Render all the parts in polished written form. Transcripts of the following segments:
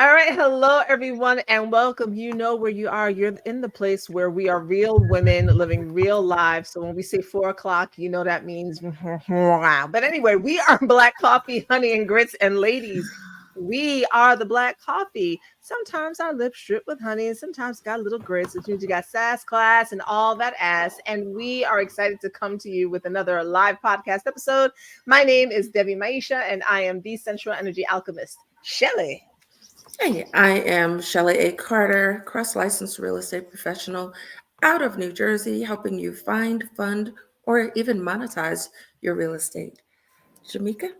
All right, hello everyone, and welcome. You know where you are. You're in the place where we are real women living real lives. So when we say 4 o'clock, you know that means. But anyway, we are Black Coffee, Honey, and Grits, and ladies. We are the Black Coffee. Sometimes our lips drip with honey, and sometimes got little grits, which means you got sass, class, and all that ass. And we are excited to come to you with another live podcast episode. My name is Debbie Maisha, and I am the Sensual Energy Alchemist, Shellie. Hey, I am Shellie A. Carter, cross-licensed real estate professional out of New Jersey, helping you find, fund, or even monetize your real estate. Jamaica?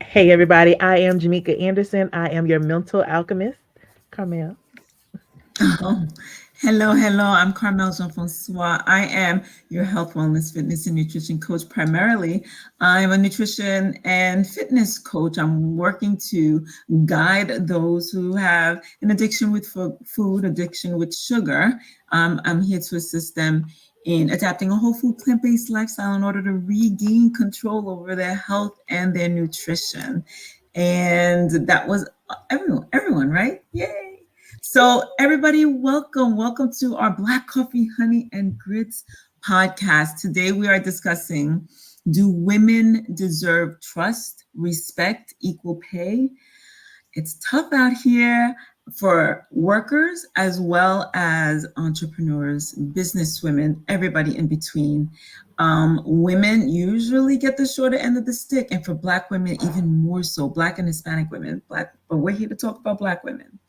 Hey everybody, I am Jemecia Anderson. I am your mental alchemist. Carmel. Oh, hello. I'm Carmel Jean Francois. I am your health, wellness, fitness, and nutrition coach. Primarily, I'm a nutrition and fitness coach. I'm working to guide those who have an addiction with food, addiction with sugar. I'm here to assist them in adapting a whole food plant-based lifestyle in order to regain control over their health and their nutrition. And that was everyone, right? Yay! So, everybody, welcome to our Black Coffee, Honey, and Grits podcast. Today, we are discussing: do women deserve trust, respect, equal pay? It's tough out here for workers as well as entrepreneurs, business women, everybody in between. Women usually get the shorter end of the stick, and for Black women, even more so. Black and Hispanic women, but we're here to talk about Black women.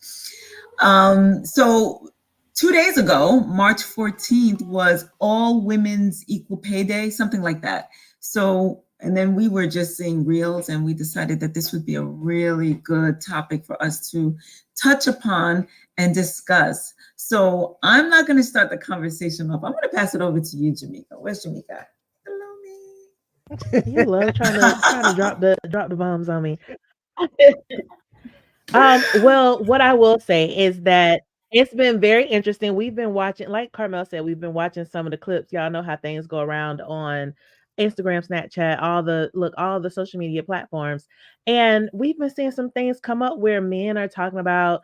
So 2 days ago, March 14th, was All Women's Equal Pay Day, something like that. So, and then we were just seeing reels, and we decided that this would be a really good topic for us to touch upon and discuss. So I'm not going to start the conversation off. I'm going to pass it over to you, Jemecia. Where's Jemecia? Hello, You love trying to drop the bombs on me. Well, what I will say is that it's been very interesting. We've been watching, like Carmel said, we've been watching some of the clips. Y'all know how things go around on Instagram, Snapchat, all the social media platforms. And we've been seeing some things come up where men are talking about,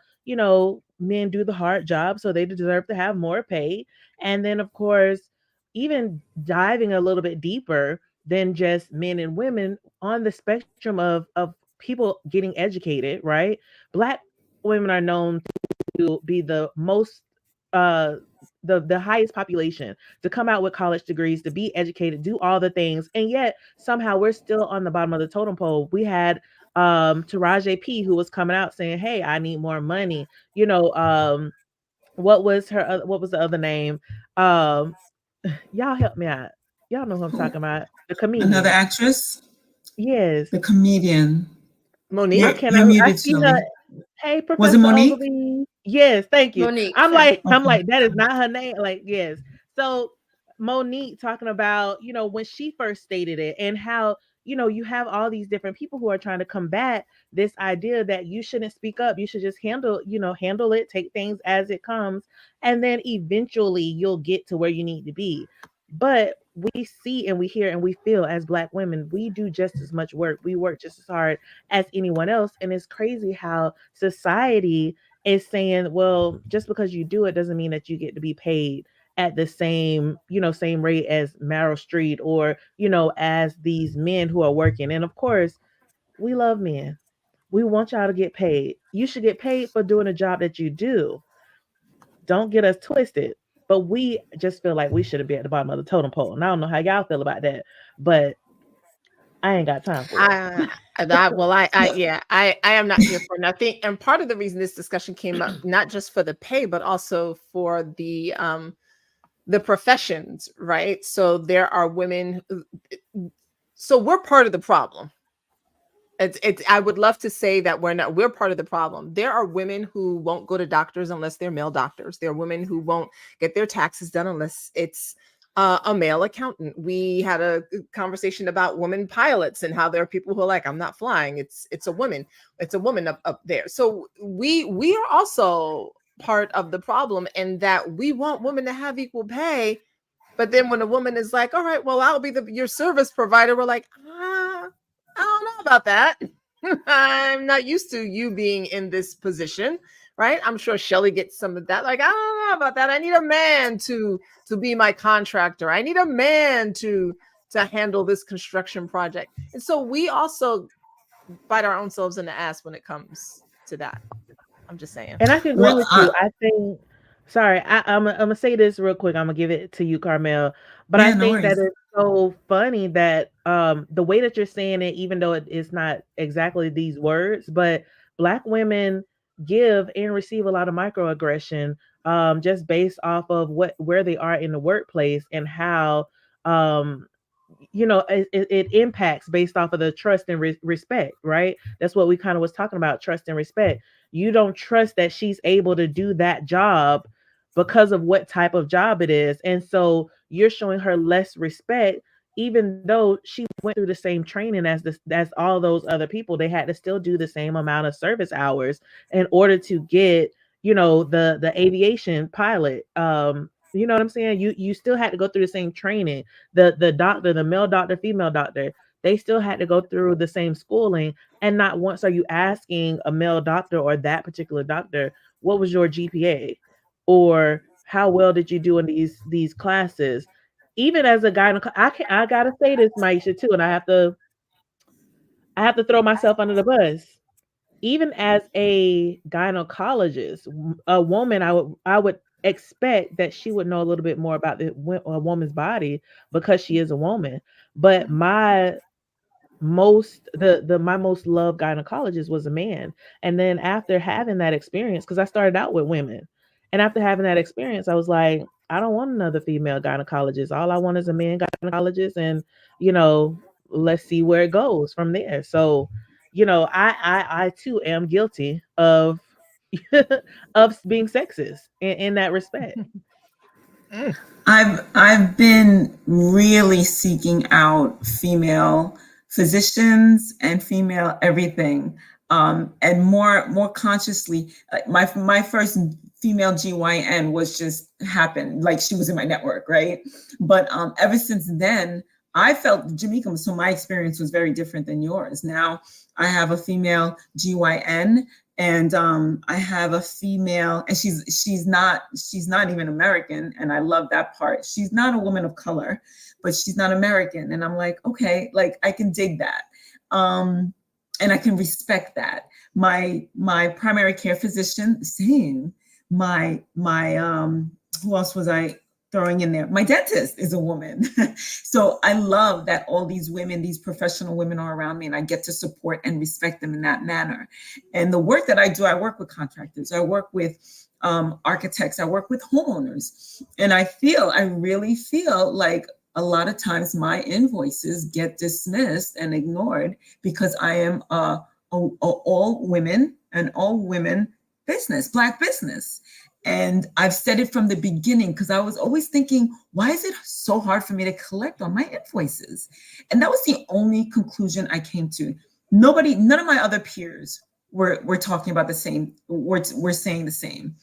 men do the hard job, so they deserve to have more pay. And then, of course, even diving a little bit deeper than just men and women on the spectrum of people getting educated, right? Black women are known to be the most uh the highest population to come out with college degrees, to be educated, do all the things, and yet somehow we're still on the bottom of the totem pole. We had Taraji P, who was coming out saying, hey, I need more money. What was the other name? um y'all help me out. Y'all know who I'm talking about, the another comedian. actress, Yes. the comedian. I Monique. can You're I muted, see her. Shellie. Hey, Was it Professor Monique? Ogilvy. Yes, thank you. Monique. Okay. That is not her name. Like, yes. So Monique talking about, when she first stated it, and how, you have all these different people who are trying to combat this idea that you shouldn't speak up. You should just handle it, take things as it comes, and then eventually you'll get to where you need to be. But we see and we hear and we feel, as Black women, we do just as much work. We work just as hard as anyone else. And it's crazy how society is saying, well, just because you do it doesn't mean that you get to be paid at the same rate as Meryl Streep, or, as these men who are working. And of course, we love men. We want y'all to get paid. You should get paid for doing a job that you do. Don't get us twisted. But we just feel like we should be at the bottom of the totem pole. And I don't know how y'all feel about that, but I ain't got time for it. I am not here for nothing. And part of the reason this discussion came up, not just for the pay, but also for the professions, right? So there are women. So we're part of the problem. I would love to say that we're part of the problem. There are women who won't go to doctors unless they're male doctors. There are women who won't get their taxes done unless it's a male accountant. We had a conversation about women pilots and how there are people who are like, I'm not flying. It's a woman. It's a woman up there. So we are also part of the problem, in that we want women to have equal pay. But then when a woman is like, all right, well, I'll be your service provider, we're like, I don't know about that. I'm not used to you being in this position, right? I'm sure Shellie gets some of that. Like, I don't know about that. I need a man to be my contractor. I need a man to handle this construction project. And so we also bite our own selves in the ass when it comes to that. I'm just saying. And I can agree Well, with you. I think, sorry, I'm gonna say this real quick. I'm gonna give it to you, Carmel. But I yeah, no think that worries. it's so funny that the way that you're saying it, even though it is not exactly these words, but Black women give and receive a lot of microaggression just based off of where they are in the workplace and how um it impacts based off of the trust and respect, right? That's what we kind of was talking about, trust and respect. You don't trust that she's able to do that job because of what type of job it is, and so you're showing her less respect even though she went through the same training as all those other people. They had to still do the same amount of service hours in order to get the aviation pilot. You know what I'm saying? You still had to go through the same training. The doctor, the male doctor, female doctor, they still had to go through the same schooling. And not once are you asking a male doctor or that particular doctor, what was your GPA? Or how well did you do in these classes? Even as a guy, I gotta say this, Maisha, too, and I have to throw myself under the bus. Even as a gynecologist, a woman, I would expect that she would know a little bit more about a woman's body because she is a woman. But my most loved gynecologist was a man. And then after having that experience, because I started out with women, and after having that experience, I was like, I don't want another female gynecologist. All I want is a man gynecologist, and you know, let's see where it goes from there. So, I too am guilty of of being sexist in that respect. I've been really seeking out female physicians and female everything, and more consciously. My first female GYN was just happened, like she was in my network, right? But ever since then, I felt Jemecia, so my experience was very different than yours. Now I have a female GYN, and I have a female, and she's not even American, and I love that part. She's not a woman of color, but she's not American, and I'm like, okay, like I can dig that, and I can respect that. My primary care physician, same. My who else was I throwing in there? My dentist is a woman. So I love that all these women, these professional women are around me, and I get to support and respect them in that manner. And the work that I do, I work with contractors, I work with architects, I work with homeowners. And I really feel like a lot of times my invoices get dismissed and ignored because I am a all women business, Black business. And I've said it from the beginning because I was always thinking, why is it so hard for me to collect on my invoices? And that was the only conclusion I came to. None of my other peers were talking about the same, were saying the same.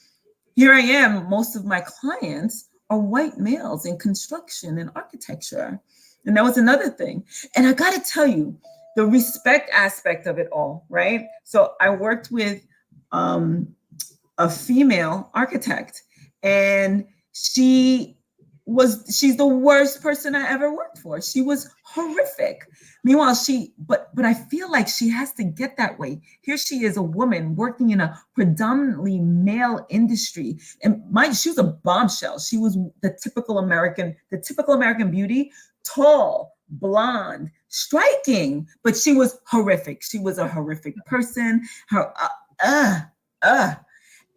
Here I am, most of my clients are white males in construction and architecture. And that was another thing. And I got to tell you, the respect aspect of it all, right? So I worked with a female architect, and she's the worst person I ever worked for. She was horrific. Meanwhile, but I feel like she has to get that way. Here she is, a woman working in a predominantly male industry, and she was a bombshell. She was the typical American beauty, tall, blonde, striking, but she was horrific. She was a horrific person.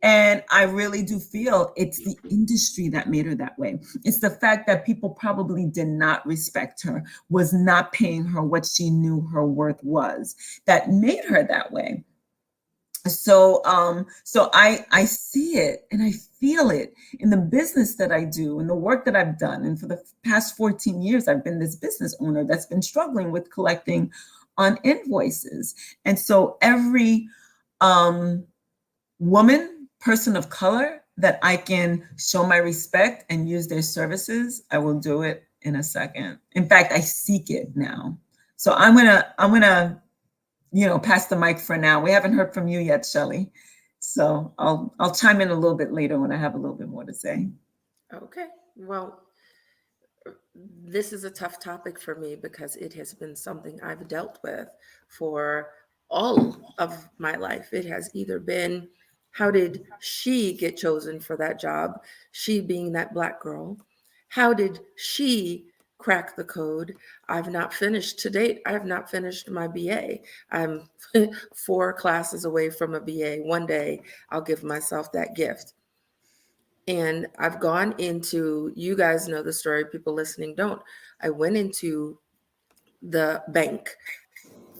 And I really do feel it's the industry that made her that way. It's the fact that people probably did not respect her, was not paying her what she knew her worth was, that made her that way. So I see it and I feel it in the business that I do and the work that I've done. And for the past 14 years, I've been this business owner that's been struggling with collecting on invoices. And so every person of color that I can show my respect and use their services, I will do it in a second. In fact, I seek it now. So I'm gonna pass the mic for now. We haven't heard from you yet, Shellie. So I'll chime in a little bit later when I have a little bit more to say. Okay. Well, this is a tough topic for me because it has been something I've dealt with for all of my life. It has either been, how did she get chosen for that job? She being that Black girl. How did she crack the code? I've not finished to date. I have not finished my BA. I'm 4 classes away from a BA. One day I'll give myself that gift. And I've gone into, you guys know the story, people listening don't. I went into the bank,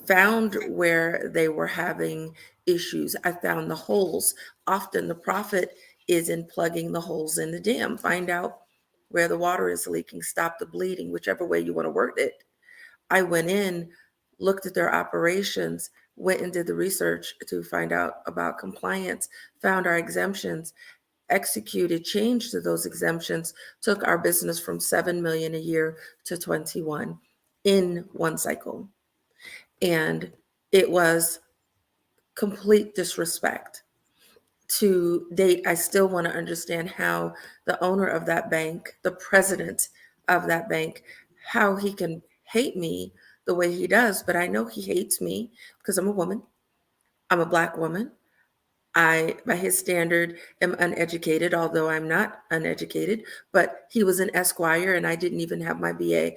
found where they were having issues. I found the holes. Often the profit is in plugging the holes in the dam. Find out where the water is leaking, stop the bleeding, whichever way you want to word it. I went in, looked at their operations, went and did the research to find out about compliance, found our exemptions, executed change to those exemptions, took our business from 7 million a year to 21 in one cycle. And it was complete disrespect. To date, I still want to understand how the owner of that bank, the president of that bank, how he can hate me the way he does. But I know he hates me because I'm a woman. I'm a Black woman. I, by his standard, am uneducated, although I'm not uneducated, but he was an Esquire and I didn't even have my BA.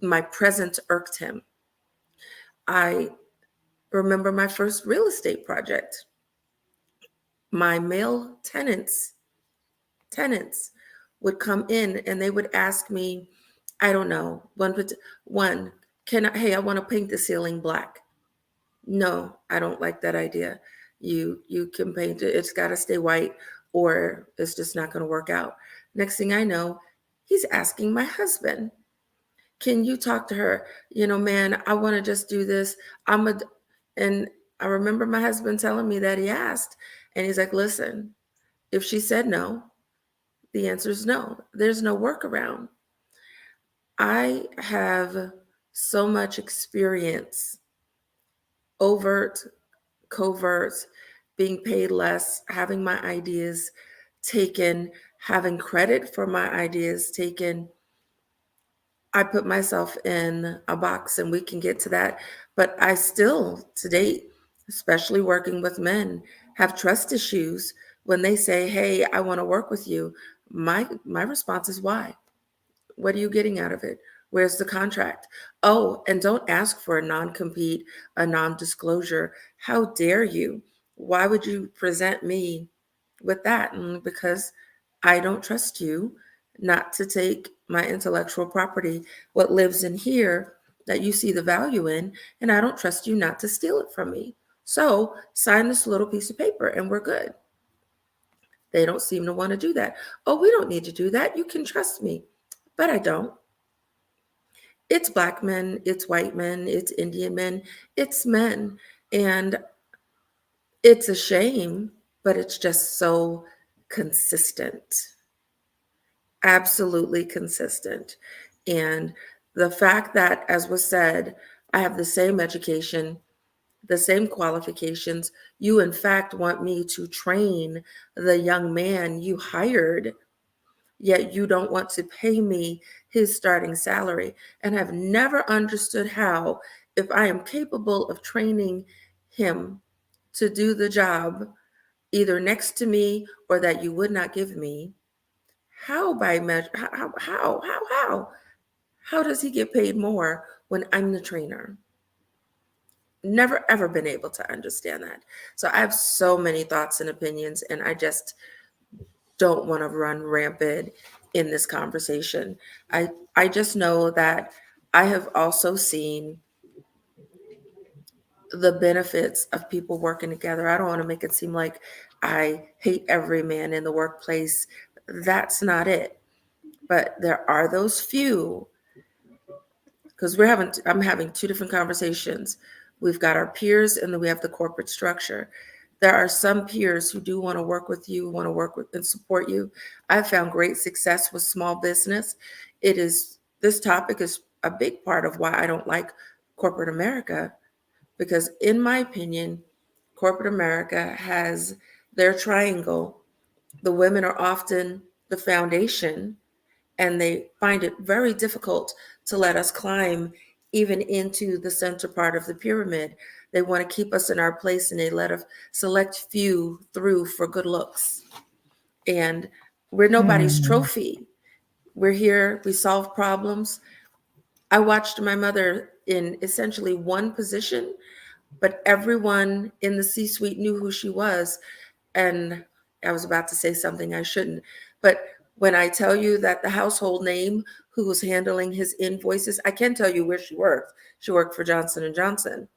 My presence irked him. I remember my first real estate project. My male tenants would come in and they would ask me, I don't know, one, hey, I want to paint the ceiling black. No, I don't like that idea. You can paint it, it's got to stay white or it's just not going to work out. Next thing I know, he's asking my husband, can you talk to her? Man, I want to just do this. And I remember my husband telling me that he asked, and he's like, listen, if she said no, the answer is no. There's no workaround. I have so much experience, overt, covert, being paid less, having my ideas taken, having credit for my ideas taken. I put myself in a box and we can get to that. But I still, to date, especially working with men, have trust issues when they say, hey, I want to work with you. My response is why? What are you getting out of it? Where's the contract? Oh, and don't ask for a non-compete, a non-disclosure. How dare you? Why would you present me with that? Because I don't trust you not to take my intellectual property, what lives in here that you see the value in, and I don't trust you not to steal it from me. So sign this little piece of paper and we're good. They don't seem to want to do that. Oh, we don't need to do that. You can trust me. But I don't. It's Black men, it's white men, it's Indian men, it's men. And it's a shame, but it's just so consistent. Absolutely consistent. And the fact that, as was said, I have the same education, the same qualifications, you in fact want me to train the young man you hired, yet you don't want to pay me his starting salary, and have never understood how, if I am capable of training him to do the job either next to me or that you would not give me, how by measure, how does he get paid more when I'm the trainer? Never ever been able to understand that. So I have so many thoughts and opinions, and I just don't want to run rampant in this conversation. I just know that I have also seen the benefits of people working together. I don't want to make it seem like I hate every man in the workplace. That's not it. But there are those few, because I'm having 2 different conversations. We've got our peers and then we have the corporate structure. There are some peers who do want to work with you, want to work with and support you. I've found great success with small business. This topic is a big part of why I don't like corporate America, Because, in my opinion, corporate America has their triangle. The women are often the foundation, and they find it very difficult to let us climb even into the center part of the pyramid. They want to keep us in our place, and they let a select few through for good looks. And we're nobody's trophy. We're here, we solve problems. I watched my mother in essentially one position, but everyone in the C-suite knew who she was. And I was about to say something I shouldn't, but when I tell you that the household name who was handling his invoices, I can tell you where she worked. She worked for Johnson and Johnson.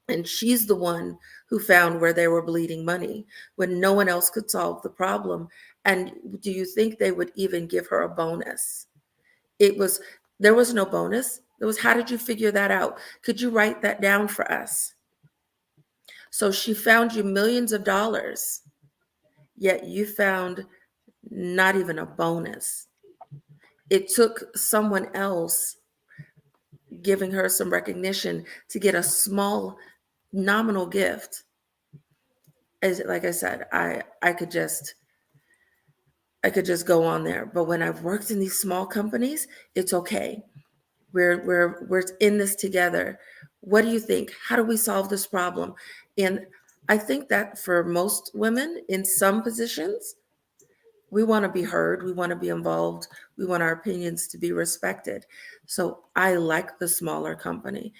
And she's the one who found where they were bleeding money when no one else could solve the problem. And do you think they would even give her a bonus? There was no bonus. It was, how did you figure that out? Could you write that down for us? So she found you millions of dollars, yet you found not even a bonus. It took someone else giving her some recognition to get a small nominal gift. As like I said, I could just go on there. But when I've worked in these small companies, it's okay. We're in this together. What do you think? How do we solve this problem? And I think that for most women in some positions, we want to be heard. We want to be involved. We want our opinions to be respected. So I like the smaller company.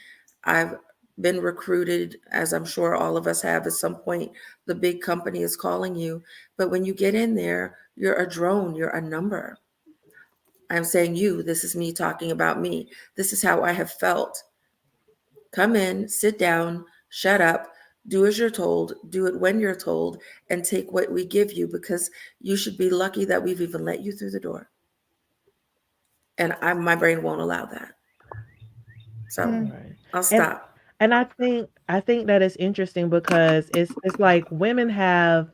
I've been recruited, as I'm sure all of us have at some point. The big company is calling you. But when you get in there, you're a drone, you're a number. I'm saying you, this is me talking about me. This is how I have felt. Come in, sit down, shut up, do as you're told, do it when you're told, and take what we give you, because you should be lucky that we've even let you through the door. And my brain won't allow that. So Right. I'll And stop. I think that is interesting because it's like women have,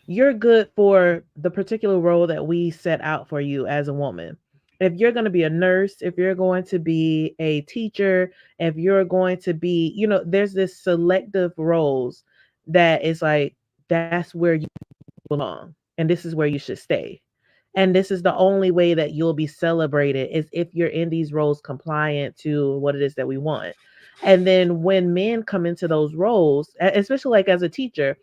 you're good for the particular role that we set out for you as a woman. If you're going to be a nurse, if you're going to be a teacher, if you're going to be, there's this selective roles that is like, that's where you belong and this is where you should stay. And this is the only way that you'll be celebrated is if you're in these roles compliant to what it is that we want. And then when men come into those roles, especially like as a teacher,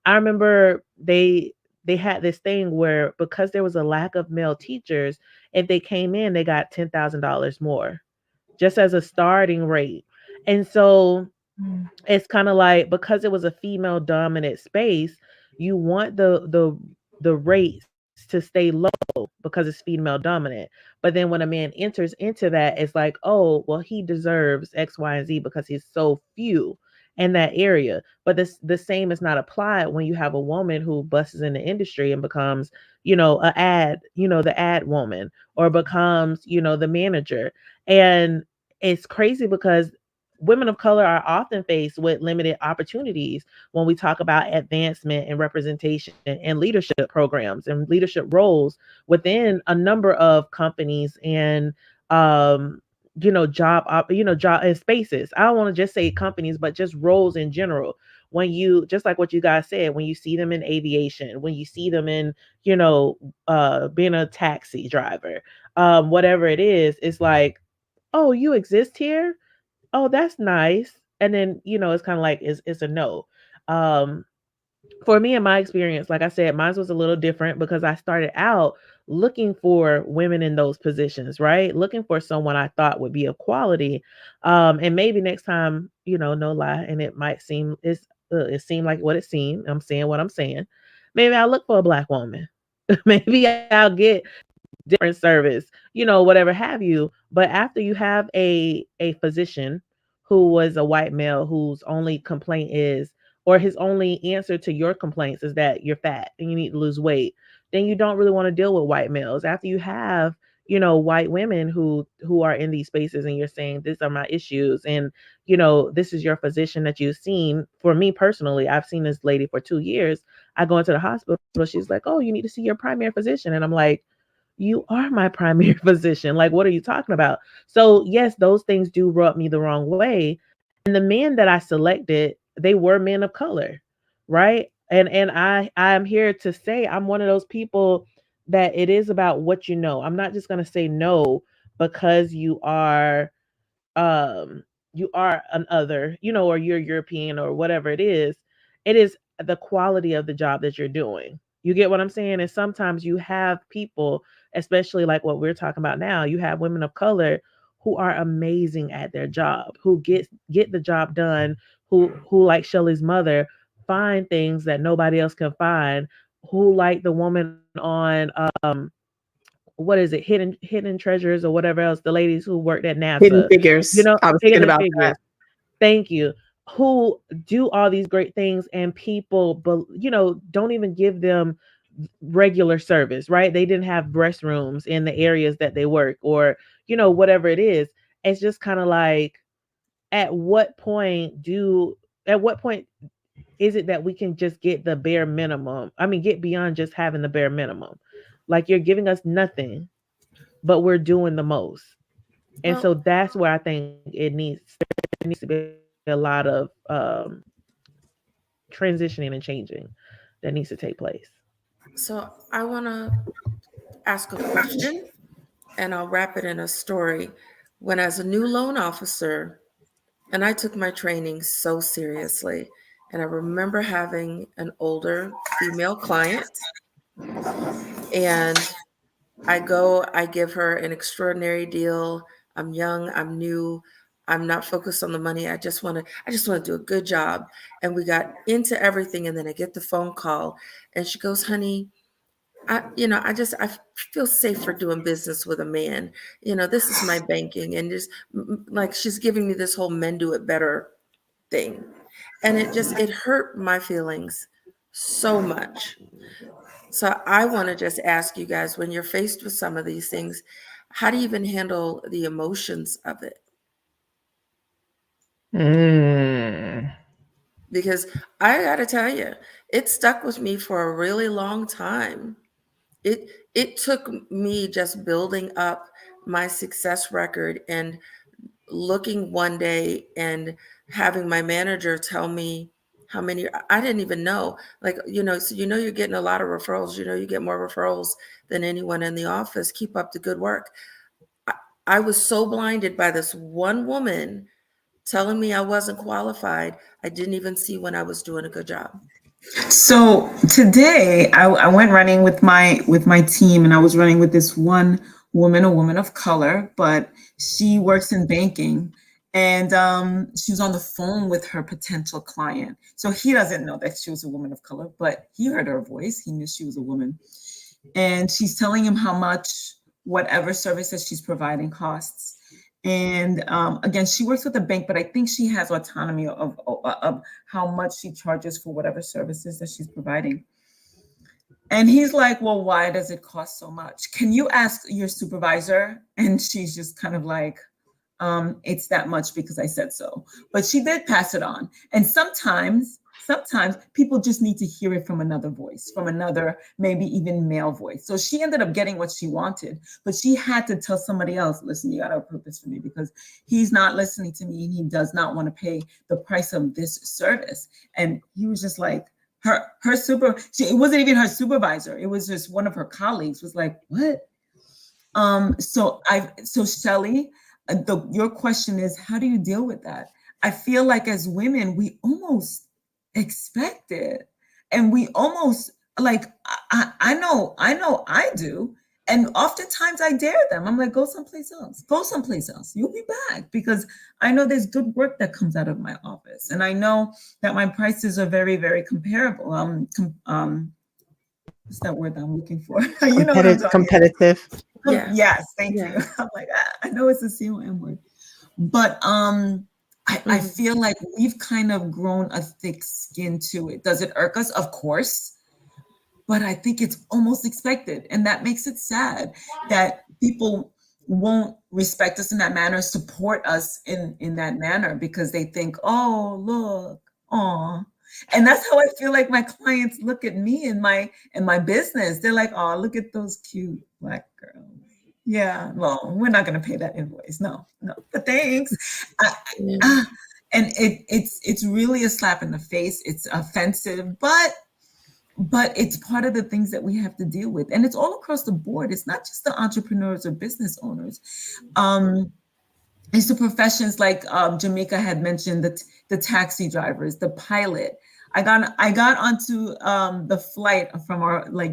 I remember they had this thing where because there was a lack of male teachers, if they came in, they got $10,000 more just as a starting rate. And so it's kind of like because it was a female dominant space, you want the rates to stay low because it's female dominant. But then when a man enters into that, it's like, oh, well, he deserves X, Y, and Z because he's so few in that area. But the same is not applied when you have a woman who busts in the industry and becomes, the ad woman, or becomes, the manager. And it's crazy because women of color are often faced with limited opportunities when we talk about advancement and representation and leadership programs and leadership roles within a number of companies and job and spaces. I don't want to just say companies, but just roles in general. When you, just like what you guys said, when you see them in aviation, when you see them in, being a taxi driver, whatever it is, it's like, oh, you exist here, oh, that's nice. And then, it's kind of like it's a no. Um, for me, in my experience, like I said, mine was a little different because I started out looking for women in those positions, right? Looking for someone I thought would be of quality. And maybe next time, no lie, and it might seem it seemed like what it seemed. I'm saying what I'm saying. Maybe I'll look for a black woman. Maybe I'll get different service, whatever have you. But after you have a physician who was a white male whose only complaint is, or his only answer to your complaints is that you're fat and you need to lose weight, then you don't really want to deal with white males. After you have, white women who are in these spaces and you're saying these are my issues, and this is your physician that you've seen. For me personally, I've seen this lady for 2 years. I go into the hospital, she's like, oh, you need to see your primary physician, and I'm like, you are my primary physician. Like, what are you talking about? So, yes, those things do rub me the wrong way. the men that I selected, they were men of color, right? And I'm here to say I'm one of those people that it is about what you know. I'm not just going to say no because you are an other, or you're European or whatever it is. It is the quality of the job that you're doing. You get what I'm saying? And sometimes you have people, especially like what we're talking about now, you have women of color who are amazing at their job, who get the job done, who like Shelley's mother find things that nobody else can find, who like the woman on what is it, hidden treasures or whatever else, the ladies who worked at Hidden NASA, Figures. I was thinking hidden about figures. that. Thank you. Who do all these great things, and people, but don't even give them regular service, right? They didn't have restrooms in the areas that they work, or whatever it is. It's just kind of like, at what point is it that we can just get the bare minimum? I mean, get beyond just having the bare minimum. Like, you're giving us nothing, but we're doing the most. And Well, so that's where I think there needs to be a lot of transitioning and changing that needs to take place. so I want to ask a question, and I'll wrap it in a story. When, as a new loan officer, and I took my training so seriously, and I remember having an older female client, and I give her an extraordinary deal. I'm young, I'm new, I'm not focused on the money. I just want to do a good job. And we got into everything, and then I get the phone call, and she goes, "Honey, I feel safer doing business with a man. This is my banking," and just like she's giving me this whole men do it better thing. And it hurt my feelings so much. So I want to just ask you guys, when you're faced with some of these things, how do you even handle the emotions of it? Mm. Because I got to tell you, it stuck with me for a really long time. It took me just building up my success record and looking one day and having my manager tell me how many I didn't even know. Like, so you're getting a lot of referrals, you get more referrals than anyone in the office. Keep up the good work. I was so blinded by this one woman telling me I wasn't qualified. I didn't even see when I was doing a good job. So today I went running with my team, and I was running with this one woman, a woman of color, but she works in banking, and she was on the phone with her potential client. So he doesn't know that she was a woman of color, but he heard her voice. He knew she was a woman, and she's telling him how much whatever service that she's providing costs. And again, she works with a bank, but I think she has autonomy of how much she charges for whatever services that she's providing. And he's like, "Well, why does it cost so much? Can you ask your supervisor?" And she's just kind of like, "It's that much because I said so." But she did pass it on. And sometimes people just need to hear it from another voice, from another, maybe even male voice. So she ended up getting what she wanted, but she had to tell somebody else, "Listen, you got to approve this for me because he's not listening to me, and he does not want to pay the price of this service." And he was just like, it wasn't even her supervisor. It was just one of her colleagues was like, "What?" So Shellie, your question is, how do you deal with that? I feel like as women, we almost expect it, and we almost like, I know I do, and oftentimes I dare them. I'm like, "Go someplace else, you'll be back," because I know there's good work that comes out of my office, and I know that my prices are very, very comparable. What's that word that I'm looking for? You know what I'm talking about. Competitive. Yeah. Yes, thank Yeah. you. I'm like, I know it's a COM word, but I feel like we've kind of grown a thick skin to it. Does it irk us? Of course, but I think it's almost expected, and that makes it sad that people won't respect us in that manner, support us in that manner, because they think, "Oh, look, aw." And that's how I feel like my clients look at me in my business. They're like, "Oh, look at those cute Black girls. Yeah, well, we're not going to pay that invoice. No, but thanks." Yeah. and it's really a slap in the face. It's offensive, but it's part of the things that we have to deal with, and it's all across the board. It's not just the entrepreneurs or business owners. It's the professions like Jemecia had mentioned, the taxi drivers, the pilot. I got onto the flight from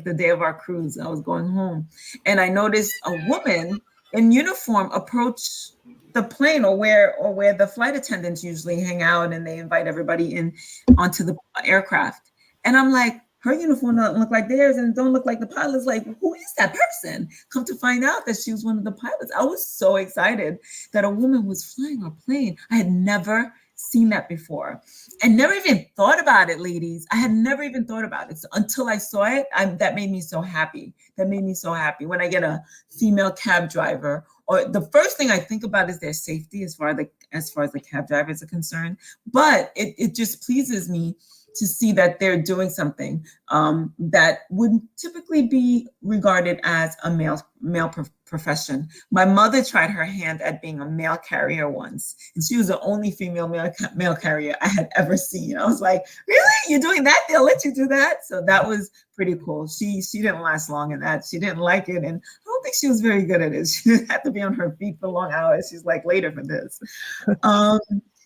the day of our cruise. I was going home, and I noticed a woman in uniform approach the plane, or where the flight attendants usually hang out, and they invite everybody in onto the aircraft. And I'm like, her uniform doesn't look like theirs, and don't look like the pilot's. Like, who is that person? Come to find out that she was one of the pilots. I was so excited that a woman was flying our plane. I had never seen that before, and never even thought about it, ladies. I had never even thought about it until I saw it. That made me so happy. That made me so happy when I get a female cab driver. Or the first thing I think about is their safety, as far as the cab drivers are concerned. But it just pleases me to see that they're doing something that wouldn't typically be regarded as a male profession. My mother tried her hand at being a mail carrier once, and she was the only female mail carrier I had ever seen. I was like, really? You're doing that? They'll let you do that? So that was pretty cool. She didn't last long in that. She didn't like it, and I don't think she was very good at it. She had to be on her feet for long hours. She's like, later for this.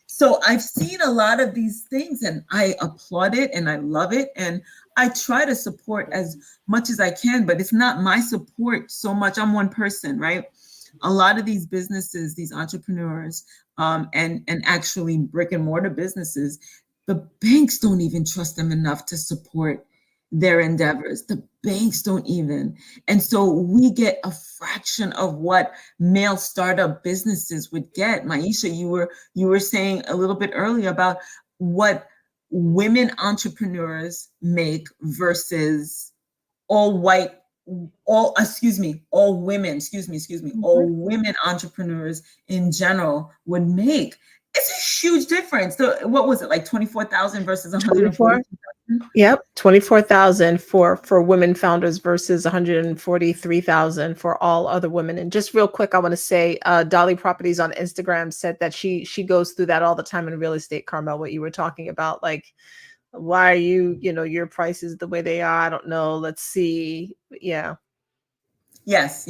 So I've seen a lot of these things, and I applaud it and I love it. And I try to support as much as I can, but it's not my support so much. I'm one person, right? A lot of these businesses, these entrepreneurs, and actually brick and mortar businesses, the banks don't even trust them enough to support their endeavors. The banks don't even. And so we get a fraction of what male startup businesses would get. Maisha, you were saying a little bit earlier about what women entrepreneurs make versus all women entrepreneurs in general would make. It's a huge difference. So what was it, like 24,000 versus 140,000? Yep, 24,000 for women founders versus 143,000 for all other women. And just real quick, I want to say, Dolly Properties on Instagram said that she goes through that all the time in real estate. Carmel, what you were talking about, like, why are your prices the way they are? I don't know. Let's see. Yeah. Yes.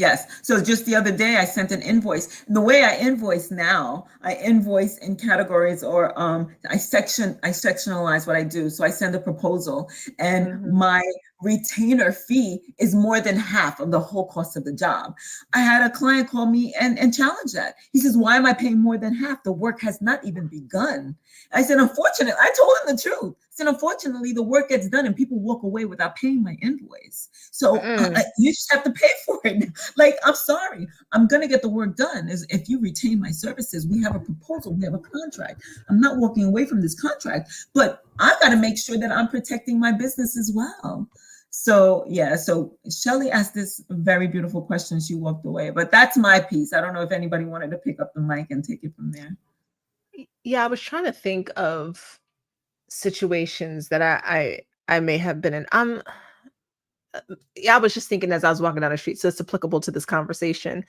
So just the other day, I sent an invoice. The way I invoice now, I invoice in categories, or I sectionalize what I do. So I send a proposal, and my retainer fee is more than half of the whole cost of the job. I had a client call me and challenge that. He says, why am I paying more than half? The work has not even begun. I said, unfortunately, I told him the truth. I said, unfortunately, the work gets done and people walk away without paying my invoice. So you just have to pay for it. Like, I'm sorry, I'm going to get the work done. If you retain my services, we have a proposal, we have a contract. I'm not walking away from this contract, but I've got to make sure that I'm protecting my business as well. So yeah, so Shellie asked this very beautiful question. She walked away, but that's my piece. I don't know if anybody wanted to pick up the mic and take it from there. Yeah, I was trying to think of situations that I may have been in. I was just thinking as I was walking down the street, so it's applicable to this conversation.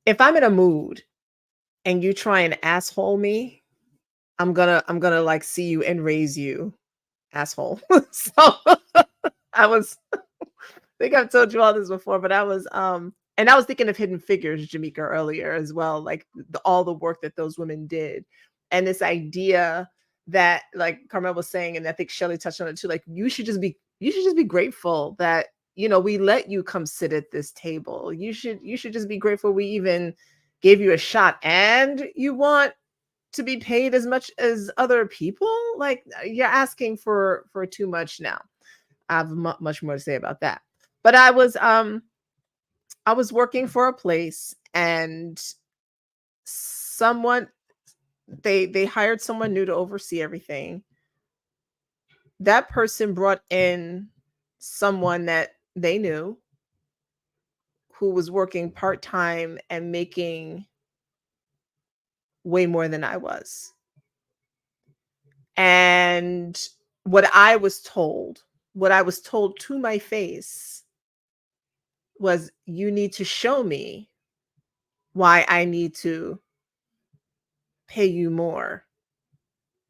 If I'm in a mood and you try and asshole me, I'm gonna like see you and raise you, asshole. So I think I've told you all this before, but I was and I was thinking of Hidden Figures, Jemecia, earlier as well, like all the work that those women did, and this idea that, like Carmel was saying, and I think Shellie touched on it too, like you should just be grateful that we let you come sit at this table. You should just be grateful we even gave you a shot, and you want to be paid as much as other people. Like, you're asking for too much now. I have much more to say about that. But I was working for a place, and someone they hired someone new to oversee everything. That person brought in someone that they knew, who was working part-time and making way more than I was. And what I was told to my face was, you need to show me why I need to pay you more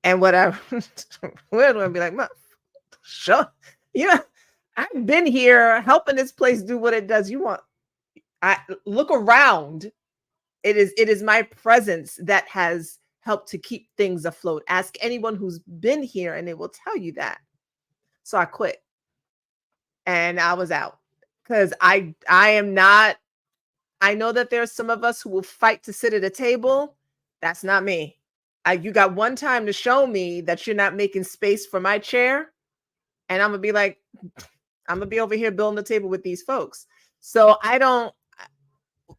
and whatever. We're gonna be like, sure, you know, I've been here helping this place do what it does. You want I look around. It is my presence that has helped to keep things afloat. Ask anyone who's been here and they will tell you that. So I quit and I was out because I am not. I know that there's some of us who will fight to sit at a table. That's not me. You got one time to show me that you're not making space for my chair, and I'm gonna be like, I'm gonna be over here building the table with these folks. So I don't.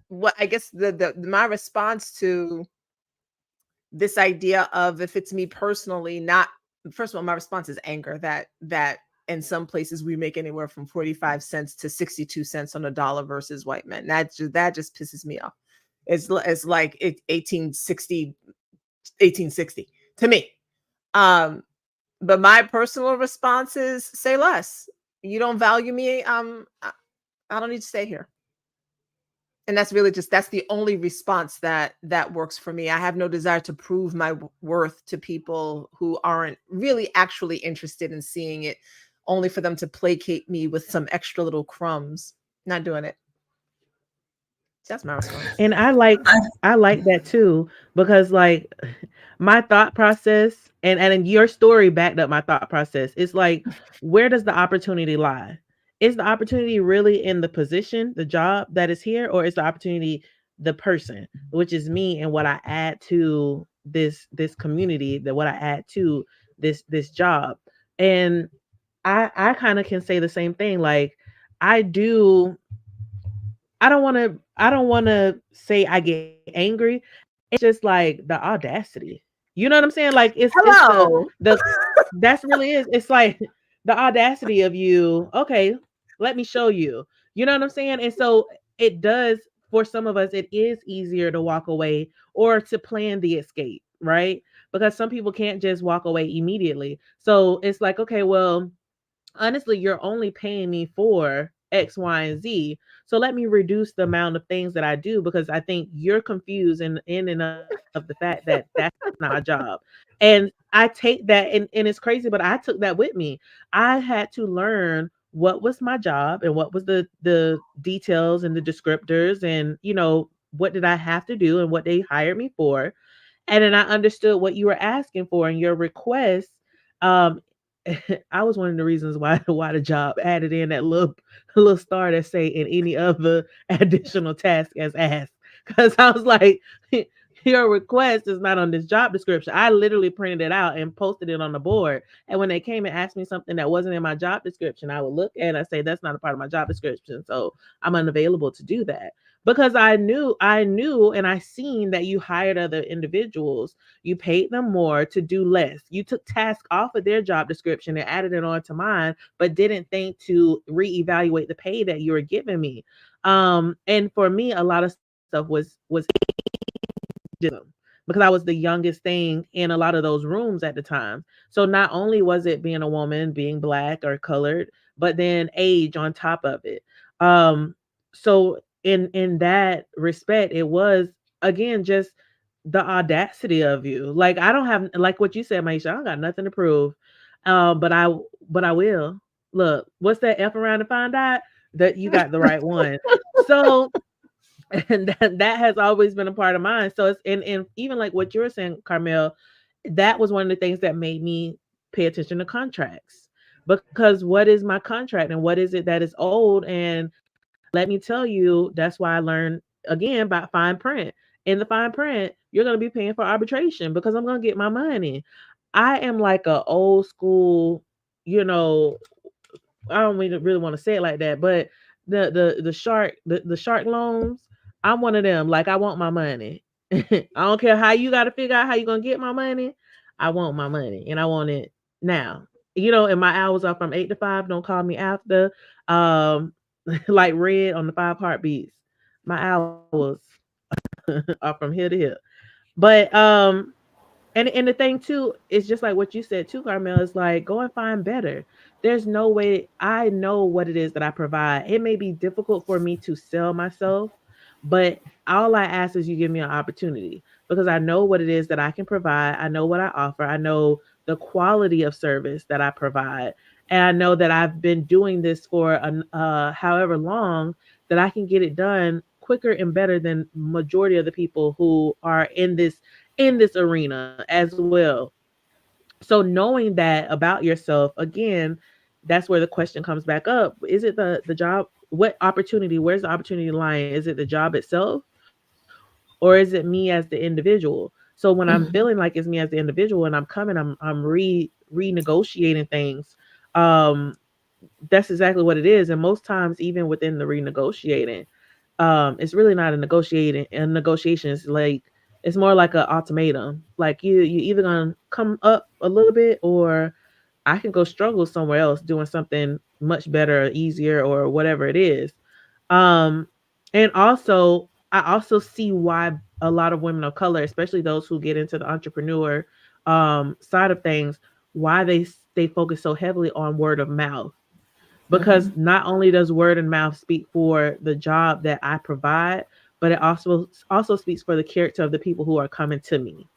What I guess the my response to this idea of, if it's me personally, not, first of all, my response is anger that in some places we make anywhere from 45 cents to 62 cents on a dollar versus white men. That just pisses me off. It's like 1860 to me. But my personal response is, say less. You don't value me. I don't need to stay here. And that's the only response that works for me. I have no desire to prove my worth to people who aren't really actually interested in seeing it, only for them to placate me with some extra little crumbs. Not doing it. That's my response. And I like that too, because like my thought process and your story backed up my thought process. It's like, where does the opportunity lie? Is the opportunity really in the position, the job that is here, or is the opportunity the person, which is me, and what I add to this community, that what I add to this job? And I kind of can say the same thing. Like, I do. I don't want to say I get angry. It's just like the audacity. You know what I'm saying? Like, it's Hello. the that's really is. It's like the audacity of you. Okay, let me show you. You know what I'm saying? And so it does, for some of us, it is easier to walk away or to plan the escape, right? Because some people can't just walk away immediately. So it's like, okay, well, honestly, you're only paying me for X, Y, and Z. So let me reduce the amount of things that I do, because I think you're confused in and of the fact that that's not my job. And I take that, and it's crazy, but I took that with me. I had to learn what was my job and what was the details and the descriptors, and what did I have to do and what they hired me for. And then I understood what you were asking for and your request. um I was one of the reasons why the job added in that little star that say in any other additional task as asked, because I was like, your request is not on this job description. I literally printed it out and posted it on the board. And when they came and asked me something that wasn't in my job description, I would look and I say, that's not a part of my job description, so I'm unavailable to do that. Because I knew, and I seen that you hired other individuals, you paid them more to do less. You took tasks off of their job description and added it onto mine, but didn't think to reevaluate the pay that you were giving me. And for me, a lot of stuff was ageism, because I was the youngest thing in a lot of those rooms at the time. So not only was it being a woman, being black or colored, but then age on top of it. Um, so in that respect, it was, again, just the audacity of you. Like, I don't have, like what you said, Maisha, I don't got nothing to prove. But I will. Look, what's that F around to find out that you got the right one? So and that has always been a part of mine. So it's and even like what you were saying, Carmel, that was one of the things that made me pay attention to contracts. Because what is my contract and what is it that is old? And let me tell you, that's why I learned again about fine print. In the fine print, you're gonna be paying for arbitration because I'm gonna get my money. I am like a old school, you know, I don't really want to say it like that, but the shark loans, I'm one of them. Like, I want my money. I don't care how you got to figure out how you're gonna get my money. I want my money and I want it now. And my hours are from 8 to 5. Don't call me after. Um, like Red on the Five Heartbeats. My hours are from here to here. But and the thing too is just like what you said too, Carmel, is like, go and find better. There's no way. I know what it is that I provide. It may be difficult for me to sell myself, but all I ask is you give me an opportunity. because I know what it is that I can provide. I know what I offer. I know the quality of service that I provide. And I know that I've been doing this for however long, that I can get it done quicker and better than majority of the people who are in this arena as well. So knowing that about yourself, again, that's where the question comes back up. Is it the job? What opportunity? Where's the opportunity lying? Is it the job itself, or is it me as the individual? So when I'm feeling like it's me as the individual and I'm coming, I'm renegotiating things. Um, that's exactly what it is. And most times, even within the renegotiating, it's really not a negotiating. A negotiation is like, it's more like an ultimatum. Like you either gonna come up a little bit, or I can go struggle somewhere else doing something much better, or easier, or whatever it is. Um, and also, I also see why a lot of women of color, especially those who get into the entrepreneur side of things, why they focus so heavily on word of mouth, because Mhm. not only does word and mouth speak for the job that I provide, but it also speaks for the character of the people who are coming to me.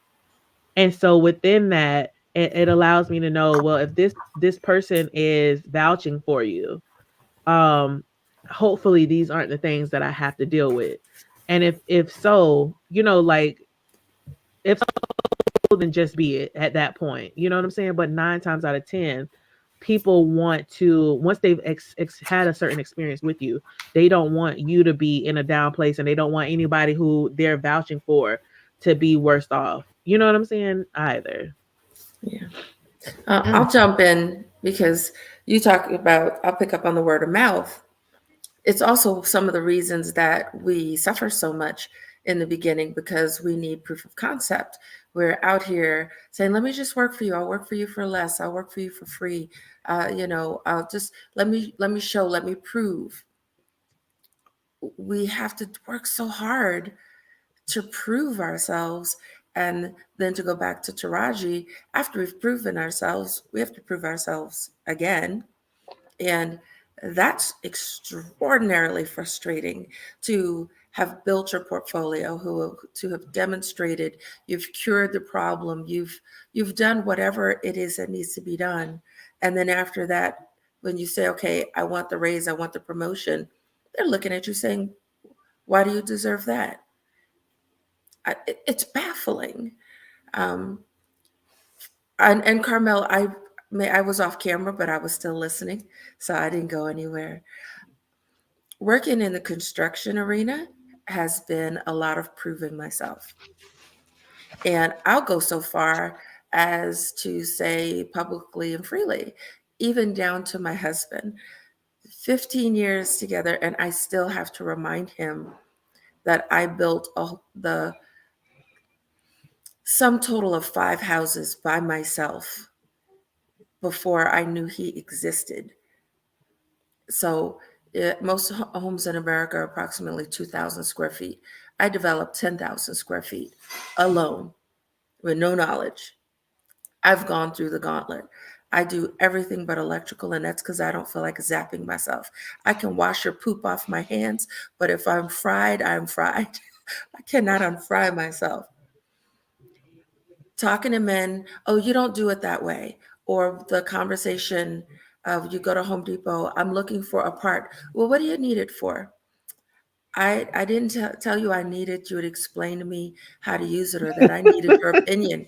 And so within that, it allows me to know, well, if this person is vouching for you, um hopefully these aren't the things that I have to deal with. And if so, like, if then just be it at that point. You know what I'm saying? But 9 times out of 10, people want to, once they've had a certain experience with you, they don't want you to be in a down place, and they don't want anybody who they're vouching for to be worse off. You know what I'm saying? Either. Yeah. Mm. I'll jump in because you talk about, I'll pick up on the word of mouth. It's also some of the reasons that we suffer so much in the beginning, because we need proof of concept. We're out here saying, let me just work for you. I'll work for you for less. I'll work for you for free. I'll just, let me show, let me prove. We have to work so hard to prove ourselves. And then to go back to Taraji, after we've proven ourselves, we have to prove ourselves again. And that's extraordinarily frustrating, to have built your portfolio, to have demonstrated you've cured the problem, you've done whatever it is that needs to be done. And then after that, when you say, okay, I want the raise, I want the promotion, they're looking at you saying, why do you deserve that? It's baffling. Um, and Carmel, I was off camera, but I was still listening, so I didn't go anywhere. Working in the construction arena has been a lot of proving myself. And I'll go so far as to say publicly and freely, even down to my husband, 15 years together, and I still have to remind him that I built the sum total of 5 houses by myself before I knew he existed. So most homes in America are approximately 2,000 square feet. I developed 10,000 square feet alone with no knowledge. I've gone through the gauntlet. I do everything but electrical, and that's because I don't feel like zapping myself. I can wash your poop off my hands, but if I'm fried, I'm fried. I cannot unfry myself. Talking to men, oh, you don't do it that way. Or the conversation of, you go to Home Depot, I'm looking for a part. Well, what do you need it for? I didn't tell you I needed you to explain to me how to use it, or that I needed your opinion.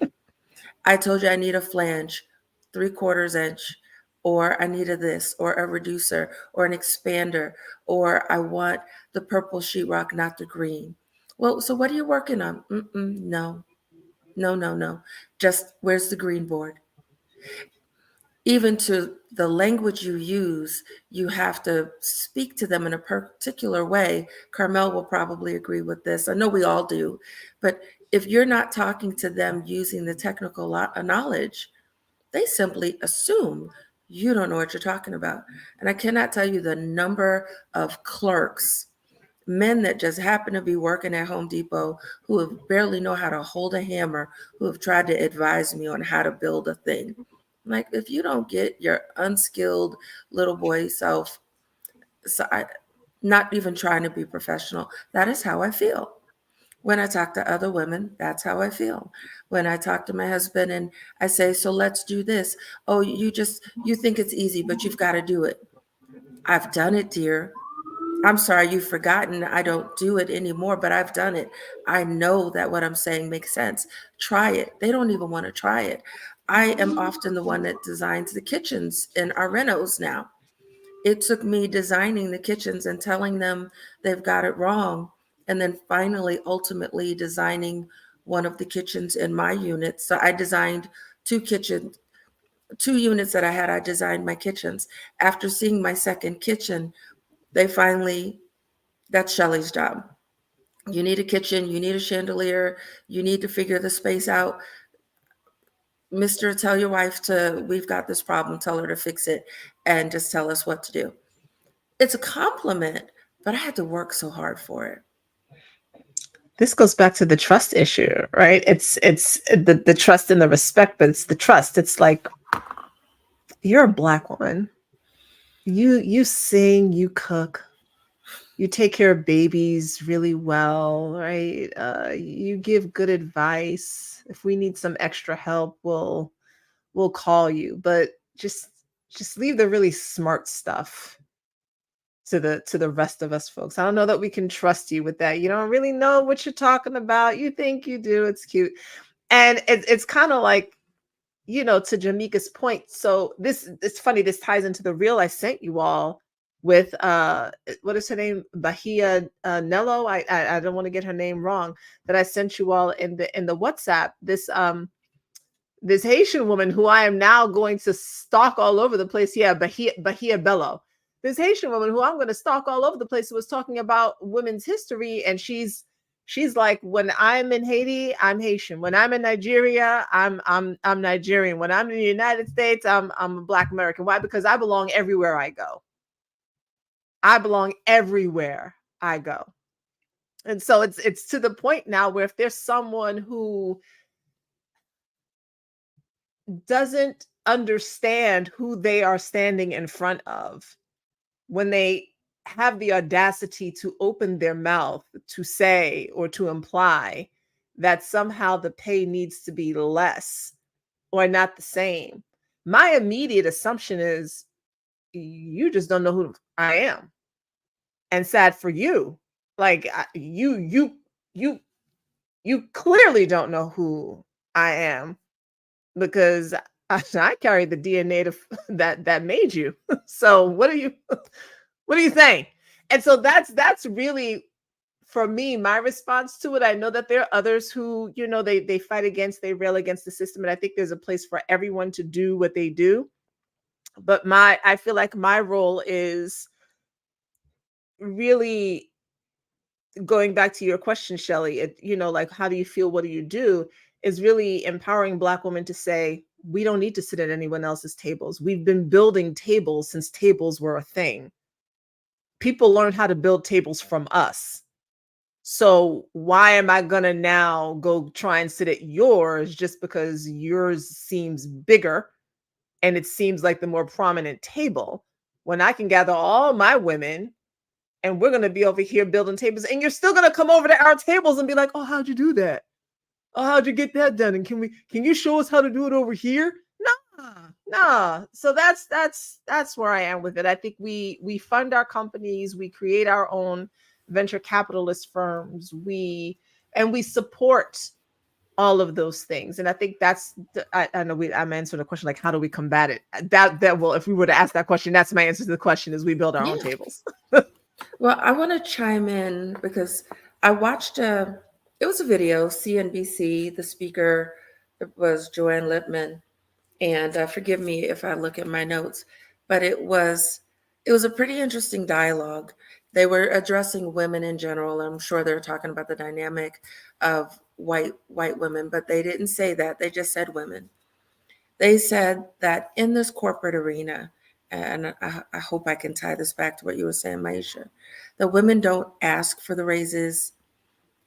I told you I need a flange, 3/4 inch, or I needed this, or a reducer, or an expander, or I want the purple sheetrock, not the green. Well, so what are you working on? No, no, no, no. Just where's the green board? Even to the language you use, you have to speak to them in a particular way. Carmel will probably agree with this. I know we all do. But if you're not talking to them using the technical knowledge, they simply assume you don't know what you're talking about. And I cannot tell you the number of clerks, men that just happen to be working at Home Depot, who have barely know how to hold a hammer, who have tried to advise me on how to build a thing. Like, if you don't get your unskilled little boy self, so not even trying to be professional, that is how I feel. When I talk to other women, that's how I feel. When I talk to my husband and I say, so let's do this. Oh, you think it's easy, but you've got to do it. I've done it, dear. I'm sorry you've forgotten. I don't do it anymore, but I've done it. I know that what I'm saying makes sense. Try it. They don't even want to try it. I am often the one that designs the kitchens in our renos now. It took me designing the kitchens and telling them they've got it wrong, and then finally, ultimately designing one of the kitchens in my unit. So I designed two kitchens, two units that I had. I designed my kitchens. After seeing my second kitchen, they finally, that's Shellie's job. You need a kitchen, you need a chandelier, you need to figure the space out. Mister, tell your wife we've got this problem, tell her to fix it, and just tell us what to do. It's a compliment, but I had to work so hard for it. This goes back to the trust issue, right? It's the trust and the respect, but it's the trust. It's like, you're a Black woman. You sing, you cook, you take care of babies really well, right? You give good advice. If we need some extra help, we'll call you. But just leave the really smart stuff to the rest of us folks. I don't know that we can trust you with that. You don't really know what you're talking about. You think you do. It's cute. And it's kind of like, to Jemeca's point. So it's funny, this ties into the reel I sent you all with what is her name? Bahia Nello. I don't want to get her name wrong, that I sent you all in the WhatsApp. This Haitian woman who I am now going to stalk all over the place. Yeah, Bahia Bello. This Haitian woman who I'm going to stalk all over the place, who was talking about women's history, and she's like, when I'm in Haiti, I'm Haitian. When I'm in Nigeria, I'm Nigerian. When I'm in the United States, I'm a Black American. Why? Because I belong everywhere I go. I belong everywhere I go. And so it's to the point now where if there's someone who doesn't understand who they are standing in front of, when they have the audacity to open their mouth to say or to imply that somehow the pay needs to be less or not the same, my immediate assumption is you just don't know who I am. And sad for you. Like you clearly don't know who I am, because I carry the DNA that made you. So what are you saying? And so that's really, for me, my response to it. I know that there are others who, they fight against, they rail against the system. And I think there's a place for everyone to do what they do. But I feel like my role is really, going back to your question, Shellie, like, how do you feel? What do you do? Is really empowering Black women to say, we don't need to sit at anyone else's tables. We've been building tables since tables were a thing. People learned how to build tables from us. So why am I going to now go try and sit at yours just because yours seems bigger and it seems like the more prominent table, when I can gather all my women and we're going to be over here building tables, and you're still going to come over to our tables and be like, oh, how'd you do that? Oh, how'd you get that done? And can you show us how to do it over here? Nah. So that's where I am with it. I think we fund our companies, we create our own venture capitalist firms, we support all of those things. And I think that's, I know I'm answering the question, like, how do we combat it? That will, if we were to ask that question, that's my answer to the question, is we build our own tables. Well, I want to chime in because I watched it was a video, CNBC, the speaker was Joanne Lippman. And forgive me if I look at my notes, but it was a pretty interesting dialogue. They were addressing women in general. I'm sure they're talking about the dynamic of white women, but they didn't say that. They just said women. They said that in this corporate arena, and I hope I can tie this back to what you were saying, Maisha, that women don't ask for the raises.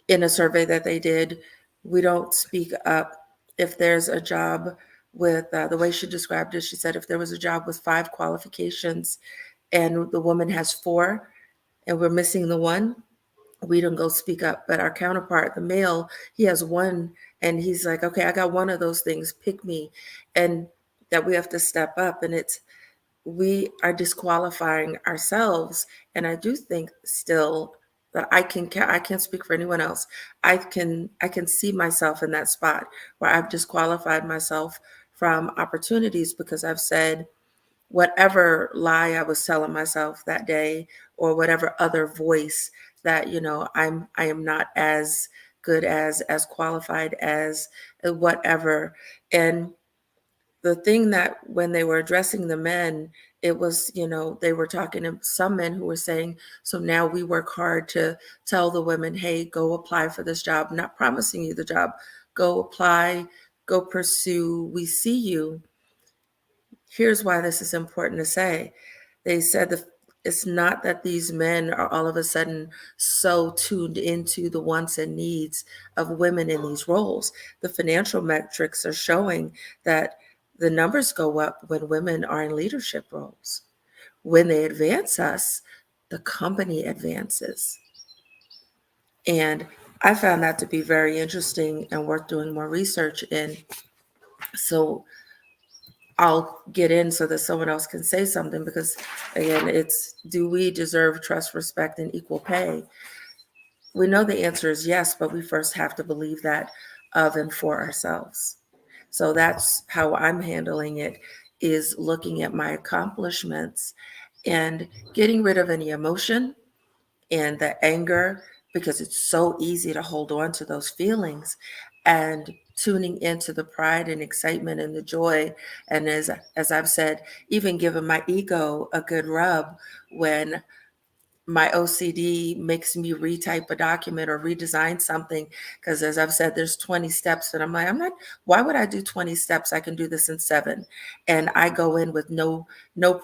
In a survey that they did, we don't speak up if there's a job with, the way she described it, she said if there was a job with 5 qualifications and the woman has 4 and we're missing the one, we don't go speak up. But our counterpart, the male, he has one, and he's like, okay, I got one of those things, pick me. And that we have to step up, and it's, we are disqualifying ourselves. And I do think still that I can't speak for anyone else. I can see myself in that spot where I've disqualified myself from opportunities because I've said whatever lie I was telling myself that day, or whatever other voice that, I am not as good as qualified as whatever. And the thing that when they were addressing the men, it was, they were talking to some men who were saying, so now we work hard to tell the women, hey, go apply for this job, not promising you the job, go apply, go pursue, we see you. Here's why this is important to say. They said it's not that these men are all of a sudden so tuned into the wants and needs of women in these roles. The financial metrics are showing that the numbers go up when women are in leadership roles. When they advance us, the company advances. And I found that to be very interesting and worth doing more research in. So I'll get in so that someone else can say something, because again, it's, do we deserve trust, respect, and equal pay? We know the answer is yes, but we first have to believe that of and for ourselves. So that's how I'm handling it, is looking at my accomplishments and getting rid of any emotion and the anger, because it's so easy to hold on to those feelings, and tuning into the pride and excitement and the joy. And as I've said, even giving my ego a good rub when my OCD makes me retype a document or redesign something. Because as I've said, there's 20 steps, and I'm like, why would I do 20 steps? I can do this in 7. And I go in with no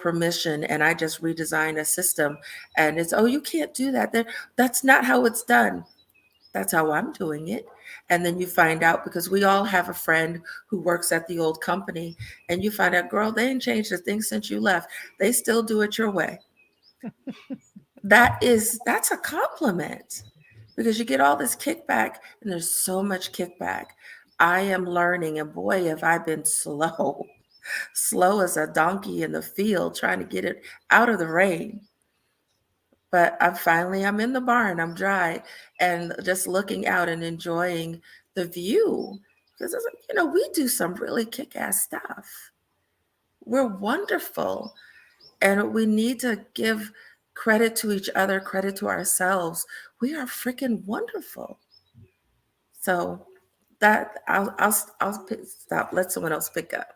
permission, and I just redesign a system. And it's, oh, you can't do that. That's not how it's done. That's how I'm doing it. And then you find out, because we all have a friend who works at the old company, and you find out, girl, they ain't changed a thing since you left. They still do it your way. That's a compliment, because you get all this kickback, and there's so much kickback. I am learning, and boy, have I been slow as a donkey in the field trying to get it out of the rain. But I'm in the barn, I'm dry, and just looking out and enjoying the view, because we do some really kick-ass stuff. We're wonderful. And we need to give credit to each other, credit to ourselves. We are freaking wonderful. So that I'll stop. Let someone else pick up.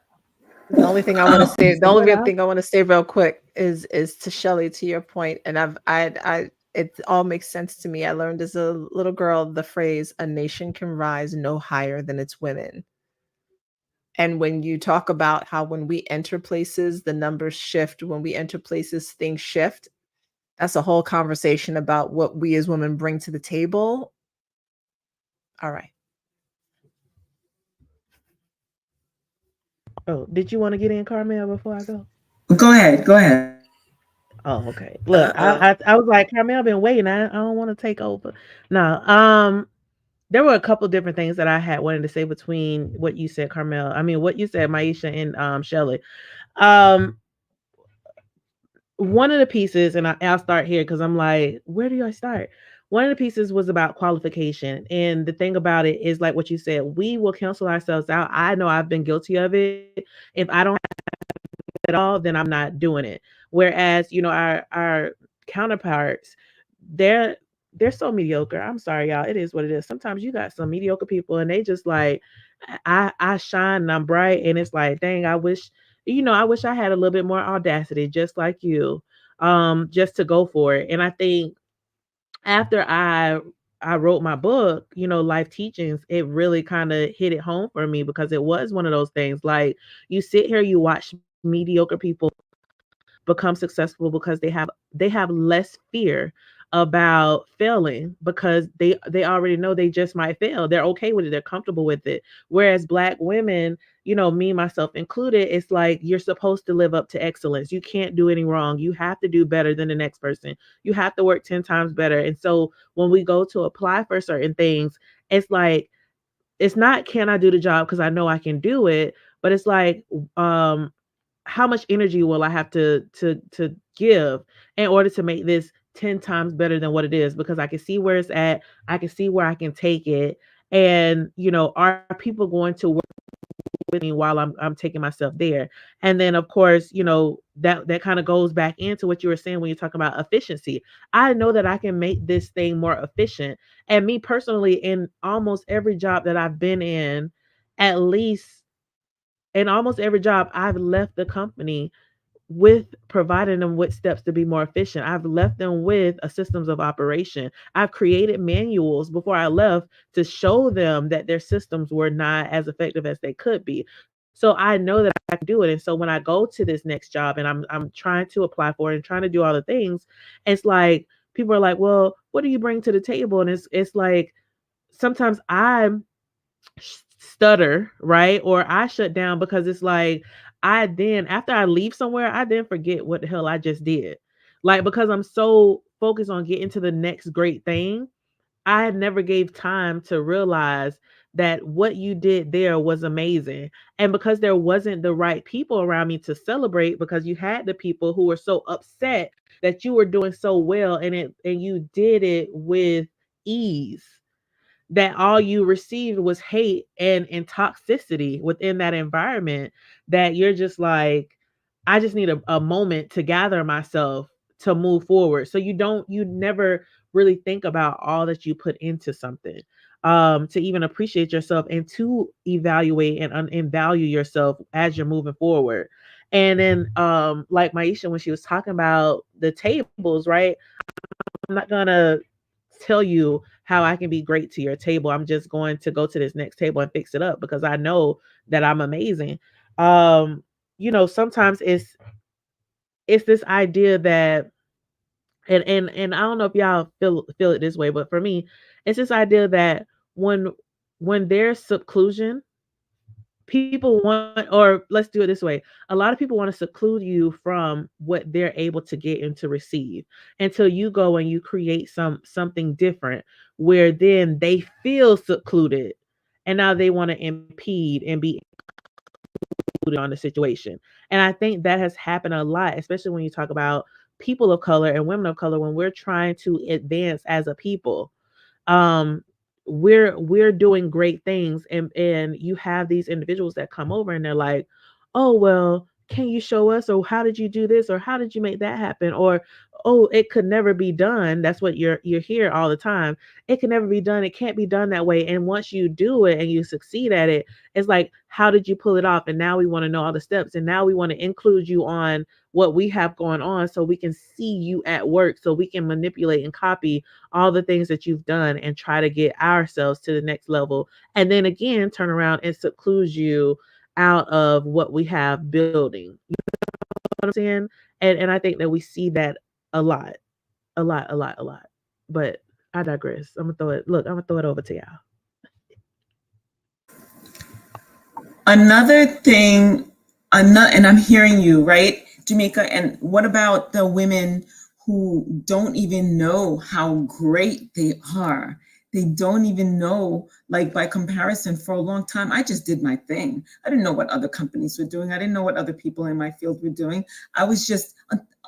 The only thing I want to say, the What only else? thing I want to say real quick is to Shellie, to your point, and it all makes sense to me. I learned as a little girl the phrase, "A nation can rise no higher than its women." And when you talk about how when we enter places, the numbers shift. When we enter places, things shift. That's a whole conversation about what we as women bring to the table. All right. Oh, did you want to get in, Carmel, before I go? Go ahead. Go ahead. Oh, okay. Look, I was like, Carmel, been waiting. I don't want to take over. No, there were a couple different things that I had wanted to say between what you said, Carmel. I mean, what you said, Maisha and Shellie. Um, one of the pieces, and I'll start here because I'm like, where do I start? One of the pieces was about qualification. And the thing about it is, like what you said, we will cancel ourselves out. I know I've been guilty of it. If I don't have at all, then I'm not doing it. Whereas, our counterparts, they're they're so mediocre. I'm sorry, y'all. It is what it is. Sometimes you got some mediocre people and they just like, I shine and I'm bright. And it's like, dang, I wish I had a little bit more audacity, just like you, just to go for it. And I think after I wrote my book, Life Teachings, it really kind of hit it home for me, because it was one of those things like, you sit here, you watch mediocre people become successful because they have less fear about failing because they already know they just might fail. They're okay with it. They're comfortable with it. Whereas Black women, me, myself included, it's like you're supposed to live up to excellence. You can't do any wrong. You have to do better than the next person. You have to work 10 times better. And so when we go to apply for certain things, it's like, it's not, can I do the job because I know I can do it, but it's like, how much energy will I have to give in order to make this 10 times better than what it is, because I can see where it's at, I can see where I can take it. And are people going to work with me while I'm taking myself there? And then of course, that kind of goes back into what you were saying when you're talking about efficiency. I know that I can make this thing more efficient. And me personally, in almost every job that I've been in, at least in almost every job, I've left the company with providing them with steps to be more efficient. I've left them with a systems of operation. I've created manuals before I left to show them that their systems were not as effective as they could be. So I know that I can do it. And so when I go to this next job and I'm trying to apply for it and trying to do all the things, it's like people are like, "Well, what do you bring to the table?" And it's like sometimes I'm stutter, right? Or I shut down because it's like I then, after I leave somewhere, I then forget what the hell I just did. Like, because I'm so focused on getting to the next great thing, I never gave time to realize that what you did there was amazing. And because there wasn't the right people around me to celebrate, because you had the people who were so upset that you were doing so well and you did it with ease, that all you received was hate and toxicity within that environment, that you're just like, I just need a moment to gather myself to move forward. So you never really think about all that you put into something, to even appreciate yourself and to evaluate and value yourself as you're moving forward. And then like Maisha, when she was talking about the tables, right? I'm not gonna tell you how I can be great to your table. I'm just going to go to this next table and fix it up because I know that I'm amazing. Sometimes it's this idea that, and I don't know if y'all feel it this way, but for me, it's this idea that when there's seclusion, people want, or let's do it this way, a lot of people want to seclude you from what they're able to get and to receive, until you go and you create something different, where then they feel secluded and now they want to impede and be included on the situation. And I think that has happened a lot, especially when you talk about people of color and women of color, when we're trying to advance as a people. um we're doing great things, and you have these individuals that come over and they're like, "Oh, well, can you show us, or how did you do this, or how did you make that happen?" Or, "Oh, it could never be done." That's what you're here all the time. "It can never be done. It can't be done that way." And once you do it and you succeed at it, it's like, "How did you pull it off?" And now we want to know all the steps, and now we want to include you on what we have going on, so we can see you at work, so we can manipulate and copy all the things that you've done and try to get ourselves to the next level. And then again, turn around and seclude you out of what we have building. You know what I'm saying? And I think that we see that a lot, a lot, a lot, a lot. But I digress. I'm gonna throw it over to y'all. Another thing, and I'm hearing you, right, Jemecia, and what about the women who don't even know how great they are? They don't even know, like, by comparison, for a long time, I just did my thing. I didn't know what other companies were doing. I didn't know what other people in my field were doing. I was just,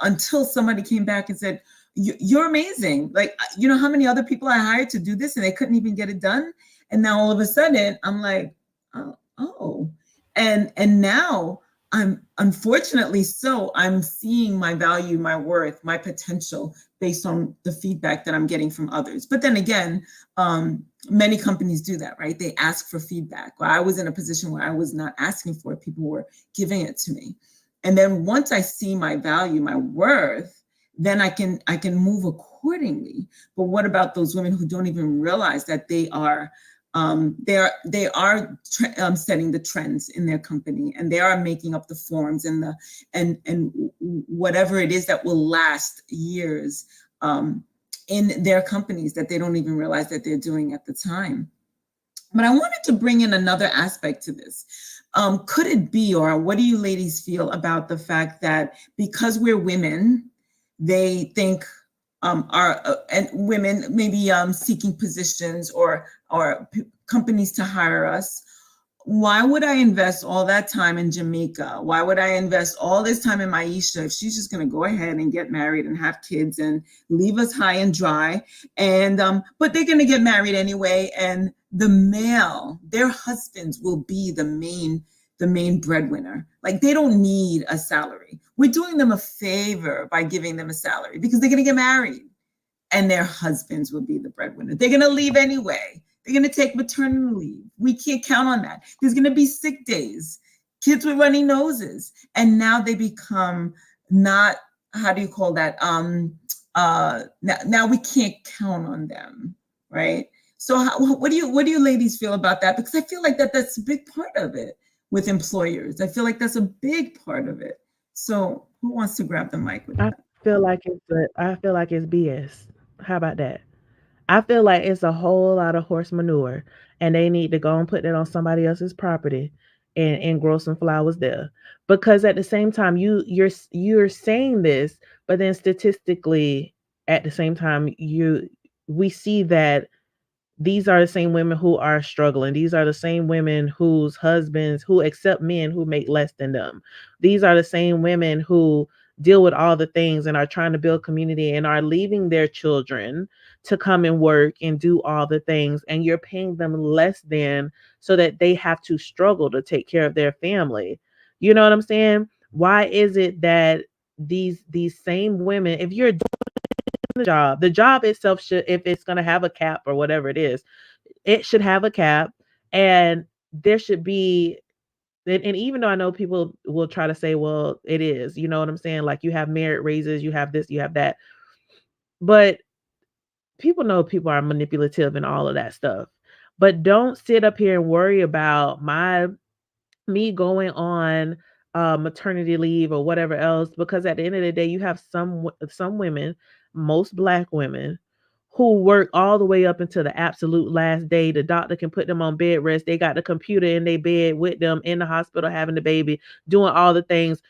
until somebody came back and said, "You're amazing. Like, you know how many other people I hired to do this and they couldn't even get it done?" And now all of a sudden I'm like, oh, and now I'm, unfortunately, so I'm seeing my value, my worth, my potential based on the feedback that I'm getting from others. But then again, many companies do that, right? They ask for feedback. Well, I was in a position where I was not asking for it. People were giving it to me. And then once I see my value, my worth, then I can move accordingly. But what about those women who don't even realize that they are setting the trends in their company, and they are making up the forms and whatever it is that will last years. in their companies that they don't even realize that they're doing at the time. But I wanted to bring in another aspect to this. Could it be, or what do you ladies feel about the fact that because we're women, they think and women maybe seeking positions or companies to hire us, why would I invest all that time in Jamaica? Why would I invest all this time in Maisha if she's just going to go ahead and get married and have kids and leave us high and dry? And but they're going to get married anyway, and the male, their husbands, will be the main breadwinner. Like, they don't need a salary. We're doing them a favor by giving them a salary because they're going to get married, and their husbands will be the breadwinner. They're going to leave anyway. They're going to take maternity leave. We can't count on that. There's going to be sick days, kids with runny noses. And now they become not, how do you call that? Now we can't count on them, right? So what do you ladies feel about that? Because I feel like that's a big part of it with employers. I feel like that's a big part of it. So who wants to grab the mic with I that? feel like it's BS. How about that? I feel like it's a whole lot of horse manure, and they need to go and put that on somebody else's property and grow some flowers there. Because at the same time, you're saying this, but then statistically, at the same time, we see that these are the same women who are struggling. These are the same women whose husbands who accept men who make less than them. These are the same women who deal with all the things and are trying to build community and are leaving their children to come and work and do all the things. And you're paying them less than so that they have to struggle to take care of their family. You know what I'm saying? Why is it that these same women, if you're the job itself should, if it's going to have a cap or whatever it is, it should have a cap, and there should be, and even though I know people will try to say, well, it is, you know what I'm saying, like you have merit raises, you have this, you have that, but people know people are manipulative and all of that stuff. But don't sit up here and worry about me going on maternity leave or whatever else, because at the end of the day, you have some women, most Black women, who work all the way up until the absolute last day. The doctor can put them on bed rest. They got the computer in their bed with them in the hospital having the baby, doing all the things.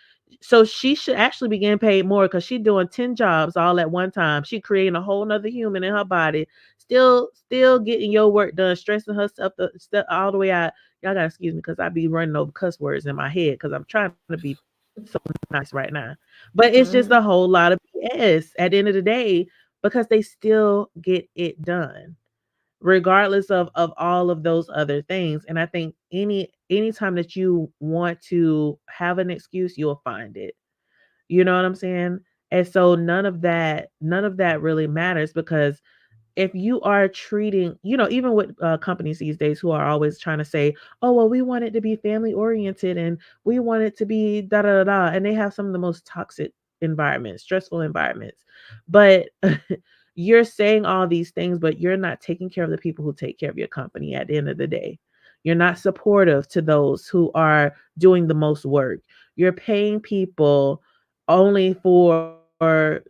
So she should actually be getting paid more because she's doing 10 jobs all at one time. She creating a whole nother human in her body, still getting your work done, stressing herself all the way out. Y'all gotta excuse me because I be running over cuss words in my head because I'm trying to be so nice right now. But it's just a whole lot of BS at the end of the day, because they still get it done regardless of all of those other things. And I think anytime that you want to have an excuse, you'll find it. You know what I'm saying? And so none of that really matters, because if you are treating, even with companies these days who are always trying to say, oh, well, we want it to be family oriented and we want it to be da da da da. And they have some of the most toxic environments, stressful environments. But you're saying all these things, but you're not taking care of the people who take care of your company at the end of the day. You're not supportive to those who are doing the most work. You're paying people only for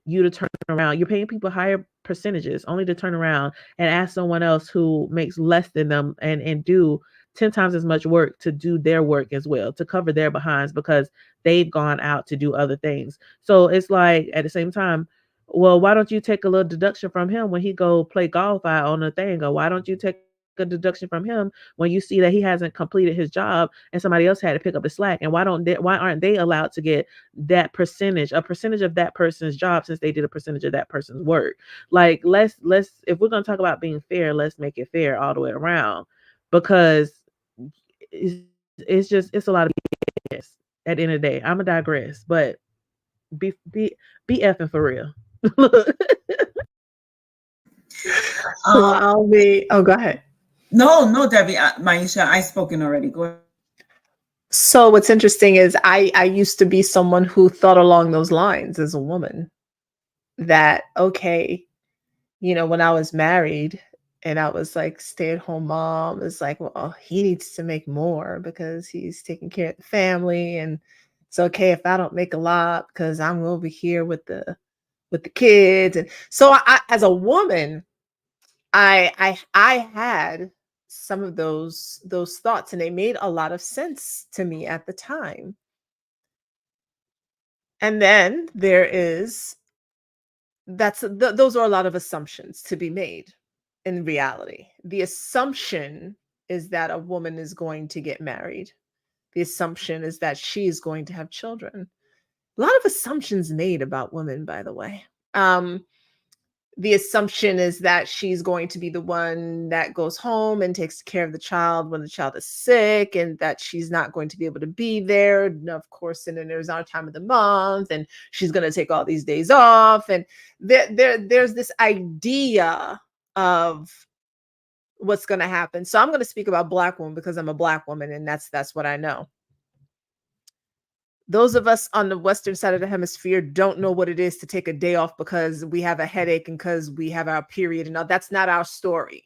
you to turn around. You're paying people higher percentages only to turn around and ask someone else who makes less than them and do 10 times as much work to do their work as well, to cover their behinds because they've gone out to do other things. So it's like, at the same time, well, why don't you take a little deduction from him when he go play golf out on the thing? Or why don't you take a deduction from him when you see that he hasn't completed his job and somebody else had to pick up the slack? And why aren't they allowed to get a percentage of that person's job, since they did a percentage of that person's work? Like, let's if we're gonna talk about being fair, let's make it fair all the way around, because it's a lot of BS at the end of the day. I'm gonna digress, but be effing for real. So I'll be. Oh, go ahead. No, Debbie, Maisha, I've spoken already. Go ahead. So what's interesting is I used to be someone who thought along those lines as a woman, that okay, when I was married and I was like stay-at-home mom, it's like, well, he needs to make more because he's taking care of the family, and it's okay if I don't make a lot because I'm over here with the with the kids. And so as a woman, I had some of those thoughts, and they made a lot of sense to me at the time. And then there is those are a lot of assumptions to be made in reality. The assumption is that a woman is going to get married. The assumption is that she is going to have children. A lot of assumptions made about women, by the way. The assumption is that she's going to be the one that goes home and takes care of the child when the child is sick, and that she's not going to be able to be there. And of course, and then there's our time of the month, and she's going to take all these days off. And there's this idea of what's going to happen. So I'm going to speak about Black women because I'm a Black woman, and that's what I know. Those of us on the Western side of the hemisphere don't know what it is to take a day off because we have a headache and because we have our period. And all. That's not our story.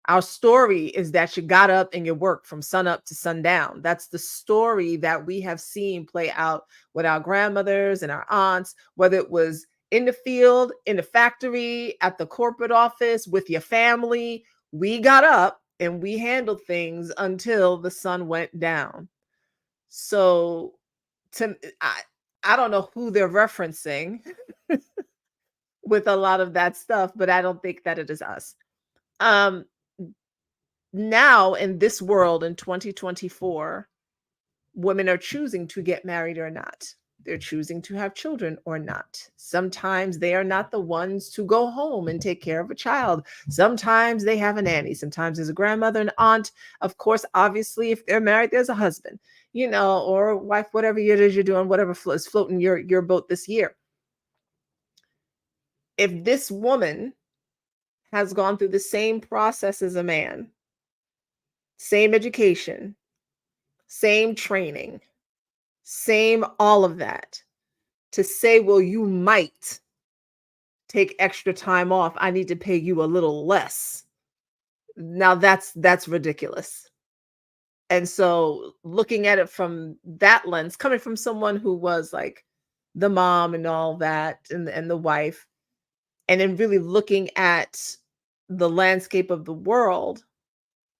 Our story is that you got up and you worked from sun up to sundown. That's the story that we have seen play out with our grandmothers and our aunts, whether it was in the field, in the factory, at the corporate office, with your family. We got up and we handled things until the sun went down. So I don't know who they're referencing with a lot of that stuff, but I don't think that it is us. Now in this world in 2024, women are choosing to get married or not. They're choosing to have children or not. Sometimes they are not the ones to go home and take care of a child. Sometimes they have a nanny. Sometimes there's a grandmother, an aunt. Of course, obviously, if they're married, there's a husband, or wife, whatever it is you're doing, whatever is floating your boat this year. If this woman has gone through the same process as a man, same education, same training, same all of that, to say, well, you might take extra time off, I need to pay you a little less. Now that's ridiculous. And so looking at it from that lens, coming from someone who was like the mom and all that, and the wife, and then really looking at the landscape of the world,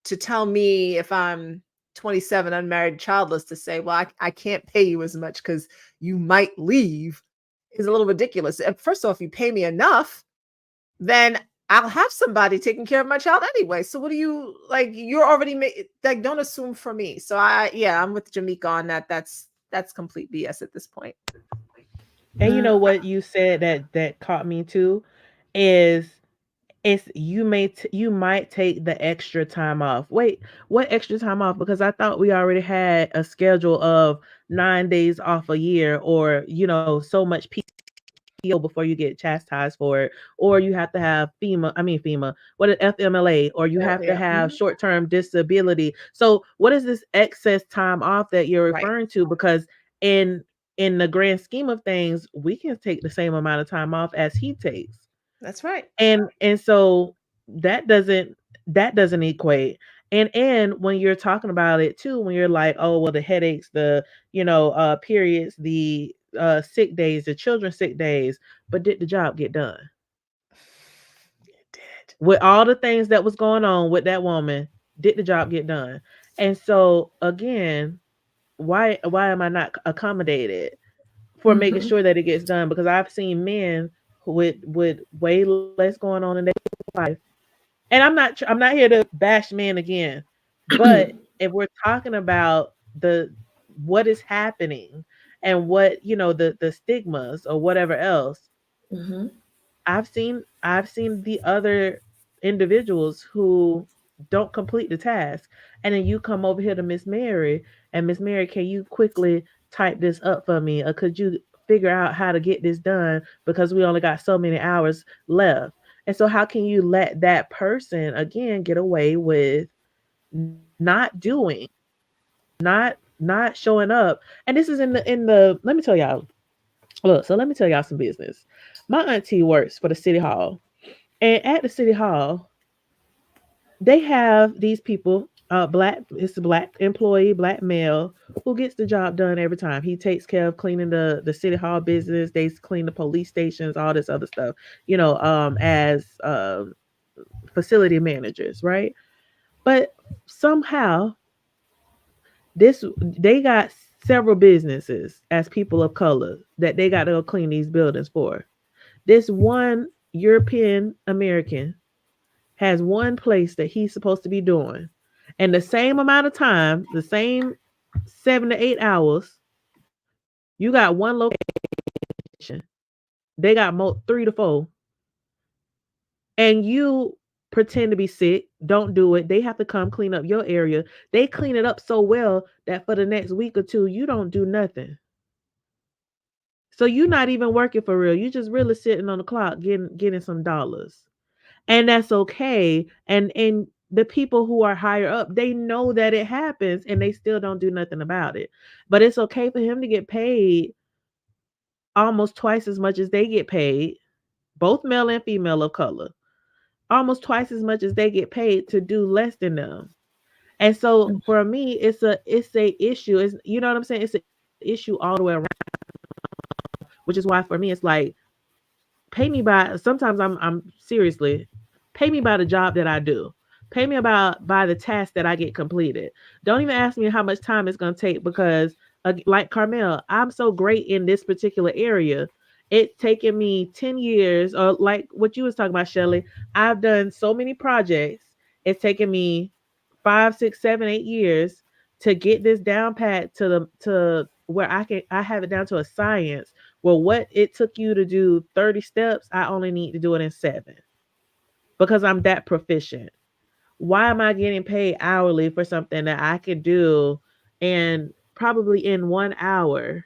to tell me if I'm 27, unmarried, childless, to say, well, I can't pay you as much because you might leave, is a little ridiculous. First off, you pay me enough, then I'll have somebody taking care of my child anyway. So what do you like? You're already like, don't assume for me. So I'm with Jemecia on that. That's complete BS at this point. And you know what you said that caught me too is you might take the extra time off. Wait, what extra time off? Because I thought we already had a schedule of 9 days off a year, or so much PTO before you get chastised for it, or you have to have what is FMLA, or you have to have short-term disability. So what is this excess time off that you're referring to? Because in the grand scheme of things, we can take the same amount of time off as he takes. That's right. And so that doesn't equate. And when you're talking about it too, when you're like, oh well, the headaches, the periods, the sick days, the children's sick days, but did the job get done? It did. With all the things that was going on with that woman, did the job get done? And so again, why am I not accommodated for making sure that it gets done? Because I've seen men with way less going on in their life. And I'm not here to bash men again, but if we're talking about what is happening and what the stigmas or whatever else, I've seen the other individuals who don't complete the task, and then you come over here to Miss Mary, and Miss Mary, can you quickly type this up for me, or could you figure out how to get this done because we only got so many hours left? And so how can you let that person again get away with not doing, not showing up? And this is in the let me tell y'all, look, so let me tell y'all some business. My auntie works for the city hall, and at the city hall they have these people It's a black employee, black male, who gets the job done every time. He takes care of cleaning the city hall business. They clean the police stations, all this other stuff. As facility managers, right? But somehow this they got several businesses as people of color that they got to go clean these buildings for. This one European American has one place that he's supposed to be doing, and the same amount of time, the same 7 to 8 hours. You got one location. They got 3 to 4, and you pretend to be sick. Don't do it. They have to come clean up your area. They clean it up so well that for the next week or two, you don't do nothing. So you're not even working for real. You just really sitting on the clock getting some dollars. And that's okay. And the people who are higher up, they know that it happens and they still don't do nothing about it. But it's okay for him to get paid almost twice as much as they get paid, both male and female of color, almost twice as much as they get paid to do less than them. And so for me, it's a issue. It's, you know what I'm saying? It's an issue all the way around, which is why for me it's like, pay me by, sometimes I'm seriously, pay me by the job that I do. Pay me about by the task that I get completed. Don't even ask me how much time it's going to take, because like Carmel, I'm so great in this particular area. It's taken me 10 years, or like what you was talking about, Shellie. I've done so many projects. It's taken me 5, 6, 7, 8 years to get this down pat to where I have it down to a science. Well, what it took you to do 30 steps, I only need to do it in 7, because I'm that proficient. Why am I getting paid hourly for something that I could do and probably in 1 hour?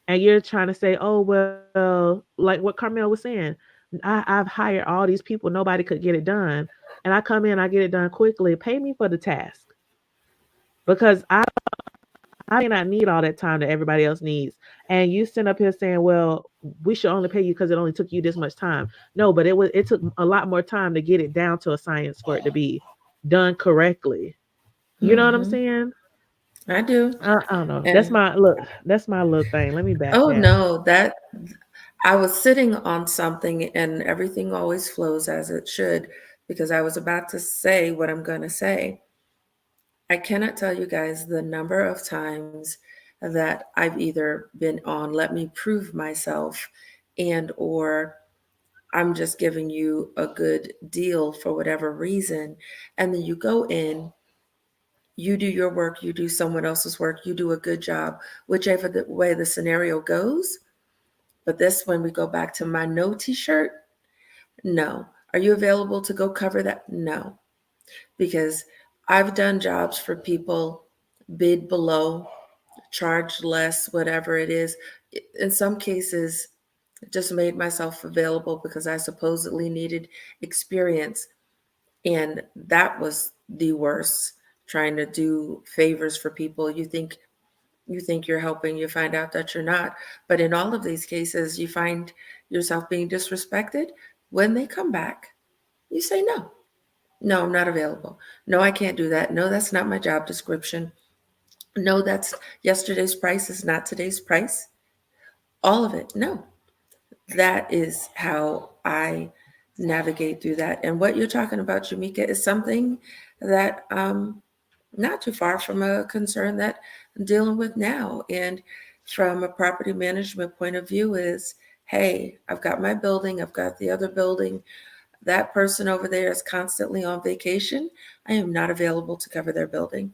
And you're trying to say, oh, well, like what Carmel was saying, I've hired all these people, nobody could get it done. And I come in, I get it done quickly. Pay me for the task, because I may not need all that time that everybody else needs. And you stand up here saying, well, we should only pay you because it only took you this much time. No, but it took a lot more time to get it down to a science for it to be done correctly. You know what I'm saying? I do. I don't know. That's And my look. That's my little thing. Let me back oh down. no, that I was sitting on something and everything always flows as it should, because I was about to say what I'm going to say. I cannot tell you guys the number of times that I've either been on let me prove myself, and or I'm just giving you a good deal for whatever reason, and then you go in, you do your work, you do someone else's work, you do a good job, whichever the way the scenario goes. But this, when we go back to my no t-shirt, no. Are you available to go cover that? No. Because I've done jobs for people, bid below, charge less, whatever it is. In some cases, just made myself available because I supposedly needed experience. And that was the worst, trying to do favors for people. You think you're helping, you find out that you're not. But in all of these cases, you find yourself being disrespected. When they come back, you say no. No, I'm not available. No, I can't do that. No, that's not my job description. No, that's yesterday's price is not today's price. All of it. No. That is how I navigate through that. And what you're talking about, Jemecia, is something that not too far from a concern that I'm dealing with now. And from a property management point of view is, hey, I've got my building, I've got the other building. That person over there is constantly on vacation. I am not available to cover their building.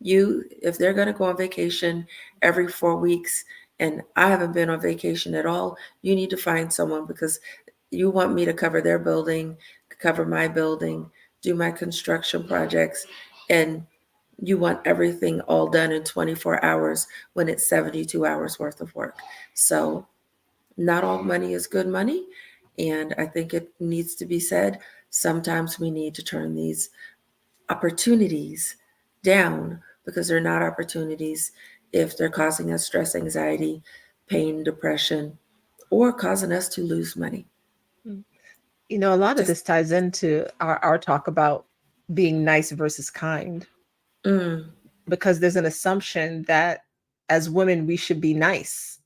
If they're going to go on vacation every 4 weeks and I haven't been on vacation at all, you need to find someone, because you want me to cover their building, cover my building, do my construction projects, and you want everything all done in 24 hours when it's 72 hours worth of work. So not all money is good money. And I think it needs to be said, sometimes we need to turn these opportunities down, because they're not opportunities if they're causing us stress, anxiety, pain, depression, or causing us to lose money. A lot of this ties into our talk about being nice versus kind, Mm. because there's an assumption that as women we should be nice.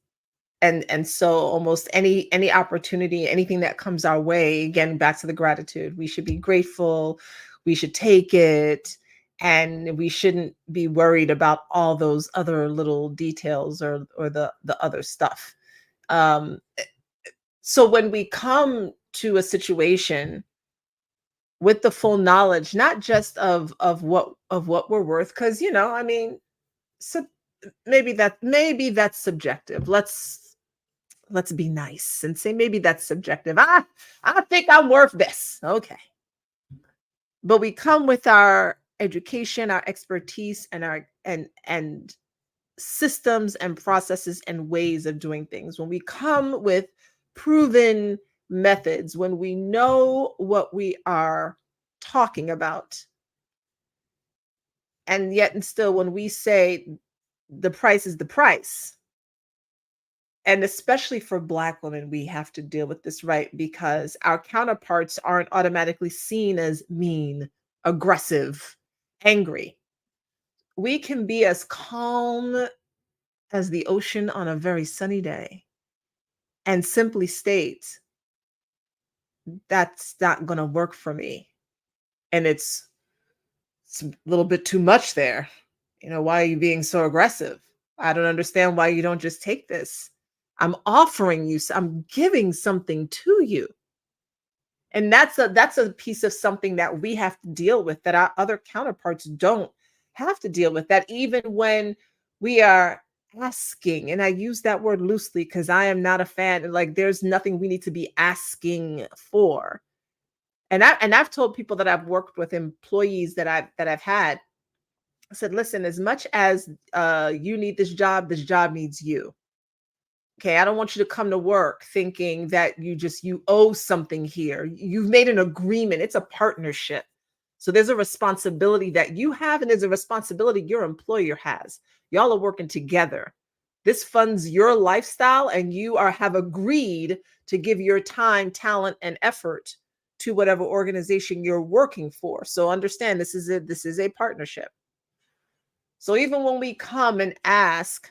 And so almost any opportunity, anything that comes our way, again back to the gratitude, we should be grateful, we should take it, and we shouldn't be worried about all those other little details or the other stuff. um so when we come to a situation with the full knowledge, not just of what we're worth, because I mean, so maybe that's subjective. Let's be nice and say maybe that's subjective. I think I'm worth this. Okay. But we come with our education, our expertise, and our and systems and processes and ways of doing things. When we come with proven methods, when we know what we are talking about, and yet and still when we say the price is the price, and especially for Black women, we have to deal with this, right? Because our counterparts aren't automatically seen as mean, aggressive, angry. We can be as calm as the ocean on a very sunny day and simply state, that's not going to work for me. And it's a little bit too much there. Why are you being so aggressive? I don't understand why you don't just take this. I'm giving something to you. And that's a piece of something that we have to deal with, that our other counterparts don't have to deal with. That even when we are asking, and I use that word loosely because I am not a fan, like there's nothing we need to be asking for. And I've told people that I've worked with, employees that I've had, I said, listen, as much as you need this job needs you. Okay, I don't want you to come to work thinking that you owe something here. You've made an agreement. It's a partnership. So there's a responsibility that you have, and there's a responsibility your employer has. Y'all are working together. This funds your lifestyle, and have agreed to give your time, talent, and effort to whatever organization you're working for. So understand, this is a partnership. So even when we come and ask,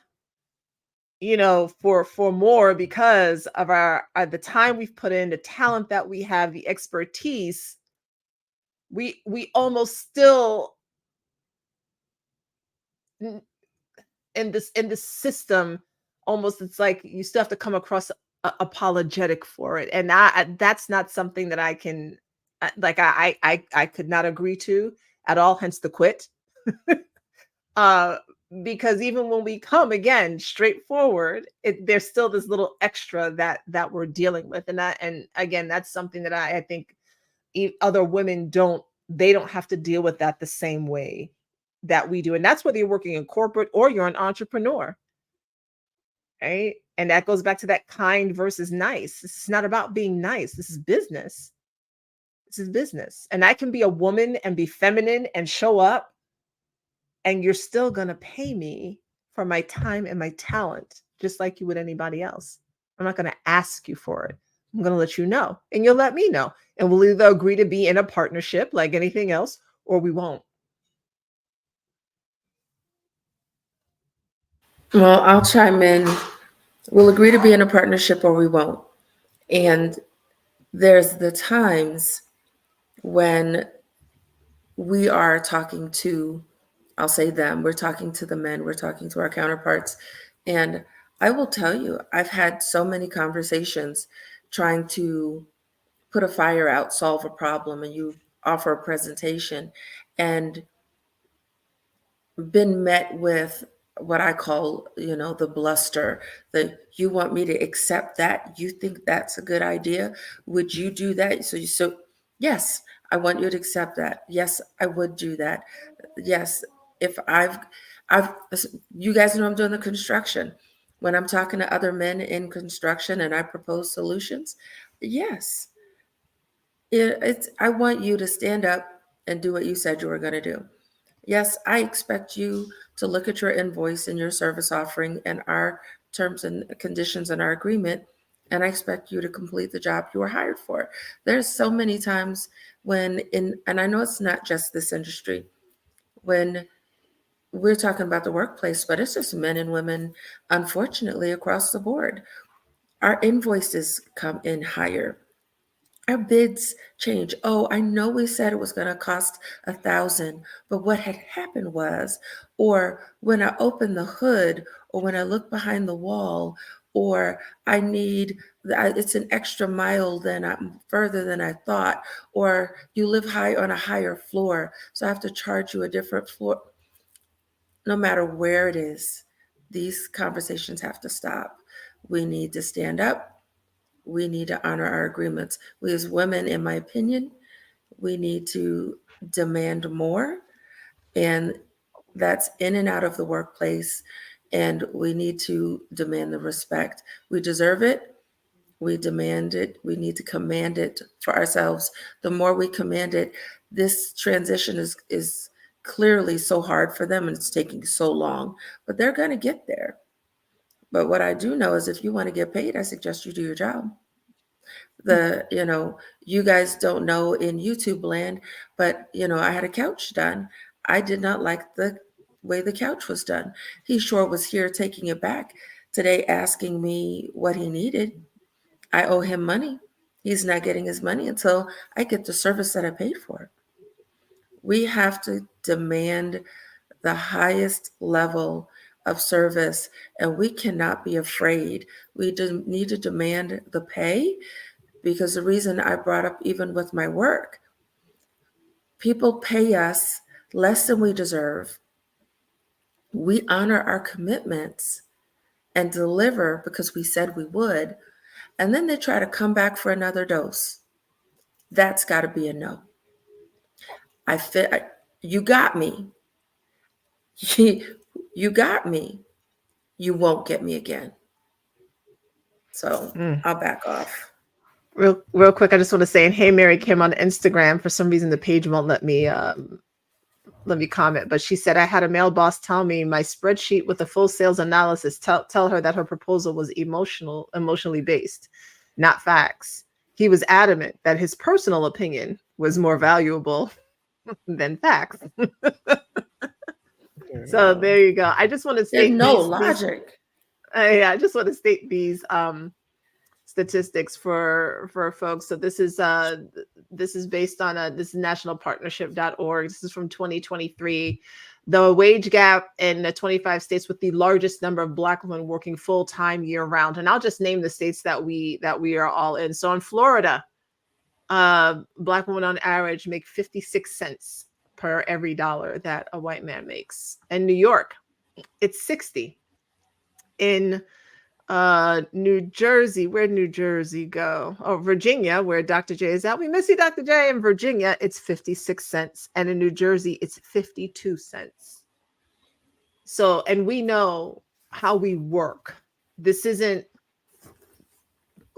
for more because of the time we've put in, the talent that we have, the expertise, we almost still in this system, almost it's like you still have to come across apologetic for it, and that's not something that I can, like I could not agree to at all, hence the quit. uh because even when we come again straightforward, there's still this little extra that we're dealing with, and again, that's something that I think other women don't have to deal with that the same way that we do. And that's whether you're working in corporate or you're an entrepreneur, right? And that goes back to that kind versus nice. This is not about being nice. This is business. This is business. And I can be a woman and be feminine and show up, and you're still going to pay me for my time and my talent, just like you would anybody else. I'm not going to ask you for it. I'm going to let you know, and you'll let me know. And we'll either agree to be in a partnership like anything else, or we won't. Well, I'll chime in. We'll agree to be in a partnership or we won't. And there's the times when we are talking to, I'll say them, we're talking to the men, we're talking to our counterparts. And I will tell you, I've had so many conversations trying to put a fire out, solve a problem, and you offer a presentation and been met with what I call, the bluster. You want me to accept that? You think that's a good idea? Would you do that? So yes, I want you to accept that. Yes, I would do that. Yes, if I've, you guys know I'm doing the construction. When I'm talking to other men in construction and I propose solutions, yes, I want you to stand up and do what you said you were going to do. Yes, I expect you to look at your invoice and your service offering and our terms and conditions and our agreement and I expect you to complete the job you were hired for. There's so many times and I know it's not just this industry, when we're talking about the workplace, but it's just men and women, unfortunately, across the board. Our invoices come in higher. Our bids change. Oh, I know we said it was going to cost 1,000, but what had happened was, or when I open the hood, or when I look behind the wall, or it's an extra mile than I'm further than I thought, or you live high on a higher floor, so I have to charge you a different floor. No matter where it is, these conversations have to stop. We need to stand up. We need to honor our agreements. We as women, in my opinion, we need to demand more, and that's in and out of the workplace. And we need to demand the respect. We deserve it. We demand it. We need to command it for ourselves. The more we command it, this transition is clearly so hard for them and it's taking so long, but they're going to get there. But what I do know is if you want to get paid, I suggest you do your job. You guys don't know in YouTube land, but I had a couch done. I did not like the way the couch was done. He sure was here taking it back today, asking me what he needed. I owe him money. He's not getting his money until I get the service that I paid for. We have to demand the highest level of service, and we cannot be afraid. We need to demand the pay, because the reason I brought up, even with my work, people pay us less than we deserve. We honor our commitments and deliver because we said we would, and then they try to come back for another dose. That's got to be a no. You got me. You got me. You won't get me again. So I'll back off. Real quick, I just want to say, and hey, Mary Kim on Instagram, for some reason the page won't let me comment, but she said, I had a male boss tell me my spreadsheet with a full sales analysis tell her that her proposal was emotionally based, not facts. He was adamant that his personal opinion was more valuable than facts. So there you go. I just want to state logic. I just want to state these statistics for folks. So this is based on this is nationalpartnership.org. This is from 2023. The wage gap in the 25 states with the largest number of Black women working full-time year-round. And I'll just name the states that we are all in. So in Florida, Black women on average make 56 cents per every dollar that a white man makes. In New York, it's 60. In New Jersey, where'd New Jersey go? Oh, Virginia, where Dr. J is at. We miss you, Dr. J. In Virginia, it's 56 cents. And in New Jersey, it's 52 cents. So, and we know how we work.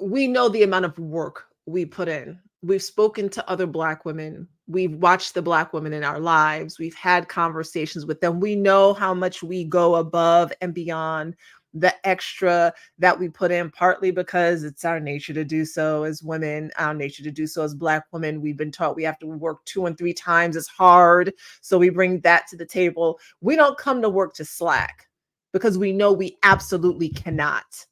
We know the amount of work we put in. We've spoken to other Black women. We've watched the Black women in our lives. We've had conversations with them. We know how much we go above and beyond the extra that we put in, partly because it's our nature to do so as women, our nature to do so as Black women. We've been taught we have to work 2 and 3 times as hard. So we bring that to the table. We don't come to work to slack because we know we absolutely cannot.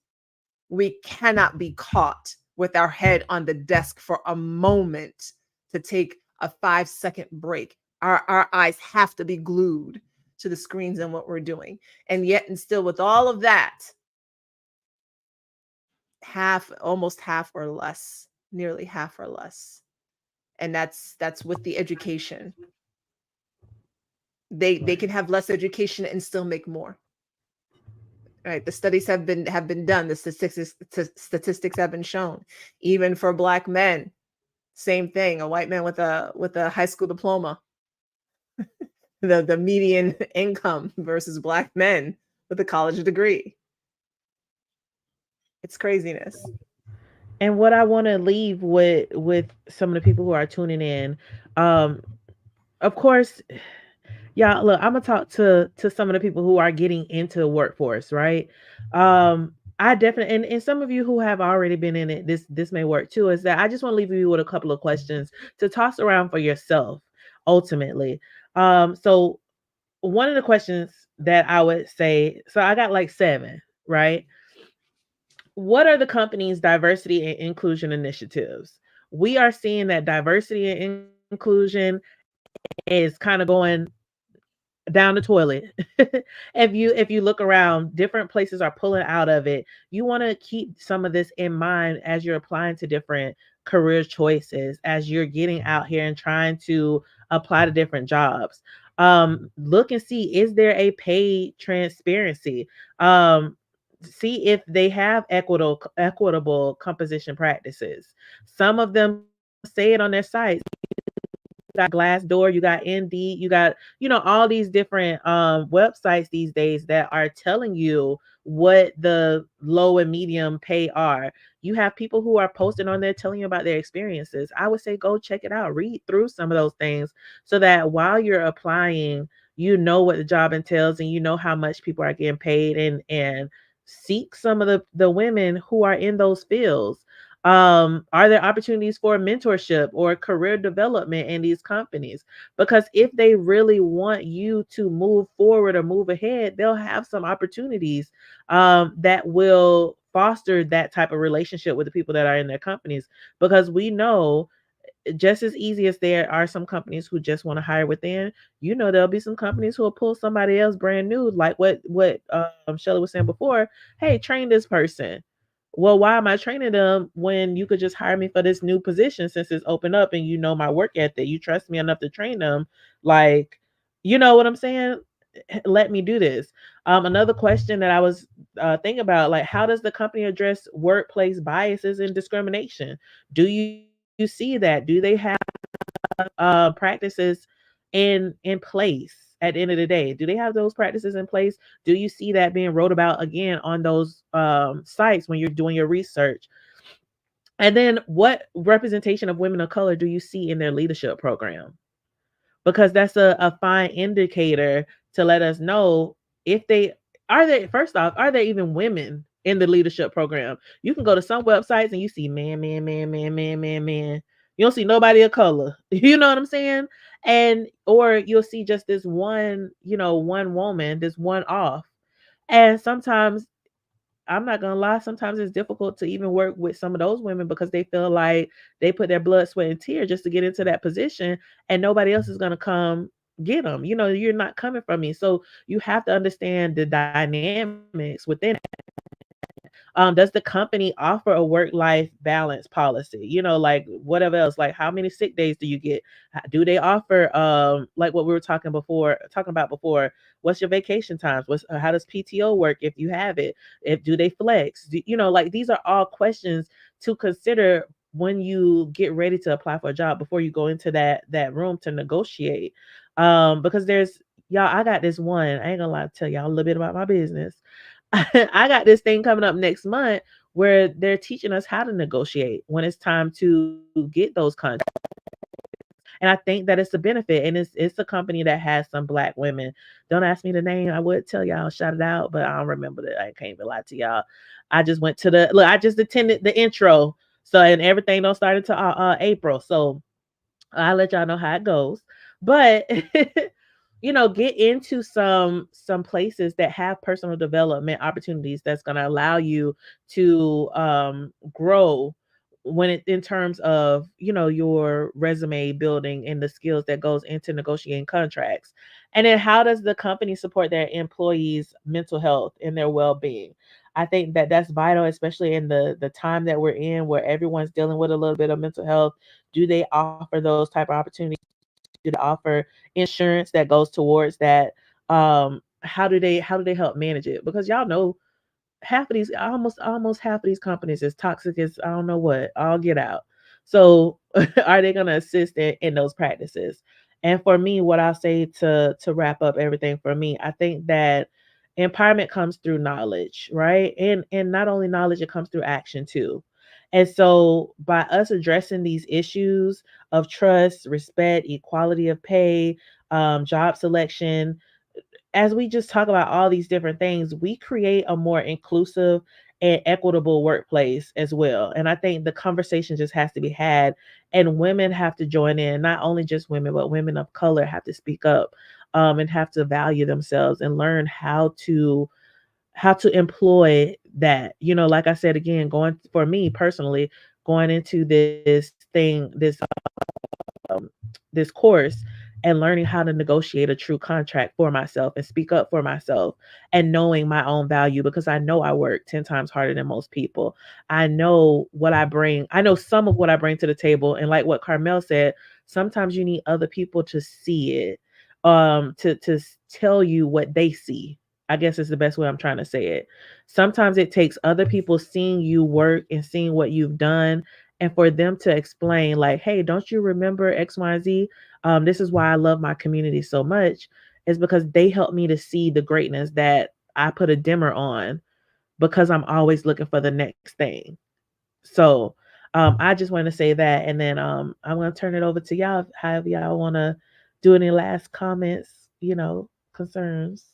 We cannot be caught with our head on the desk for a moment to take a 5-second break. Our eyes have to be glued to the screens and what we're doing. And yet, and still with all of that, almost half or less, nearly half or less. And that's with the education. They can have less education and still make more. Right. The studies have been done. The statistics have been shown. Even for Black men, same thing. A white man with a high school diploma, the median income versus Black men with a college degree. It's craziness. And what I want to leave with some of the people who are tuning in, of course, y'all, look, I'm gonna talk to some of the people who are getting into the workforce, right? I definitely, and some of you who have already been in it, this may work too. Is that I just want to leave you with a couple of questions to toss around for yourself. Ultimately, so one of the questions that I would say, so I got like seven, right? What are the company's diversity and inclusion initiatives? We are seeing that diversity and inclusion is kind of going down the toilet. If you look around, different places are pulling out of it. You want to keep some of this in mind as you're applying to different career choices, as you're getting out here and trying to apply to different jobs. Look and see, is there a pay transparency? See if they have equitable composition practices. Some of them say it on their sites. Got Glassdoor, you got Indeed, you got, all these different websites these days that are telling you what the low and medium pay are. You have people who are posting on there telling you about their experiences. I would say go check it out, read through some of those things so that while you're applying, you know what the job entails and you know how much people are getting paid, and seek some of the women who are in those fields. Are there opportunities for mentorship or career development in these companies? Because if they really want you to move forward or move ahead, they'll have some opportunities that will foster that type of relationship with the people that are in their companies. Because we know, just as easy as there are some companies who just want to hire within, there'll be some companies who will pull somebody else brand new, like what Shellie was saying before. Hey, train this person. Well, why am I training them when you could just hire me for this new position since it's open up and you know my work ethic? You trust me enough to train them. Like, you know what I'm saying? Let me do this. Another question that I was thinking about, like, how does the company address workplace biases and discrimination? Do you see that? Do they have practices in place at the end of the day? Do they have those practices in place? Do you see that being wrote about again on those sites when you're doing your research? And then what representation of women of color do you see in their leadership program? Because that's a fine indicator to let us know if they are they first off, are there even women in the leadership program? You can go to some websites and you see man, man, man, man, man, man, man. You don't see nobody of color. You know what I'm saying? And or you'll see just this one, one woman, this one off. And sometimes, I'm not gonna lie, sometimes it's difficult to even work with some of those women because they feel like they put their blood, sweat, and tears just to get into that position, and nobody else is gonna come get them. You're not coming from me, so you have to understand the dynamics within. Does the company offer a work-life balance policy? Like whatever else, like how many sick days do you get? Do they offer like what we were talking about before? What's your vacation times? How does PTO work if you have it? If do they flex? Like these are all questions to consider when you get ready to apply for a job before you go into that room to negotiate. Because there's y'all, I got this one. I ain't gonna lie, tell y'all a little bit about my business. I got this thing coming up next month where they're teaching us how to negotiate when it's time to get those contracts. And I think that it's a benefit. And it's a company that has some black women. Don't ask me the name. I would tell y'all, shout it out, but I don't remember that. I can't even lie to y'all. I just went to I just attended the intro. So, and everything don't start until April. So I'll let y'all know how it goes. But get into some places that have personal development opportunities that's going to allow you to grow in terms of your resume building and the skills that goes into negotiating contracts. And then how does the company support their employees' mental health and their well-being? I think that that's vital, especially in the time that we're in where everyone's dealing with a little bit of mental health. Do they offer those type of opportunities? Do they offer insurance that goes towards that? How do they help manage it? Because y'all know half of these, almost half of these companies is toxic as I don't know what. I'll get out. So are they going to assist in those practices? And for me, what I'll say to wrap up everything for me, I think that empowerment comes through knowledge, right? And not only knowledge, it comes through action too. And so by us addressing these issues of trust, respect, equality of pay, job selection, as we just talk about all these different things, we create a more inclusive and equitable workplace as well. And I think the conversation just has to be had, and women have to join in. Not only just women, but women of color have to speak up, and have to value themselves and learn how to employ that. Like I said again, going for me personally, going into this course and learning how to negotiate a true contract for myself and speak up for myself, and knowing my own value, because I know I work 10 times harder than most people. I know what I bring. I know some of what I bring to the table. And like what Carmel said, sometimes you need other people to see it, to tell you what they see. I guess is the best way I'm trying to say it. Sometimes it takes other people seeing you work and seeing what you've done, and for them to explain, like, hey, don't you remember X, Y, and Z? This is why I love my community so much, is because they help me to see the greatness that I put a dimmer on, because I'm always looking for the next thing. So I just want to say that. And then I'm going to turn it over to y'all, however y'all want to do any last comments, concerns.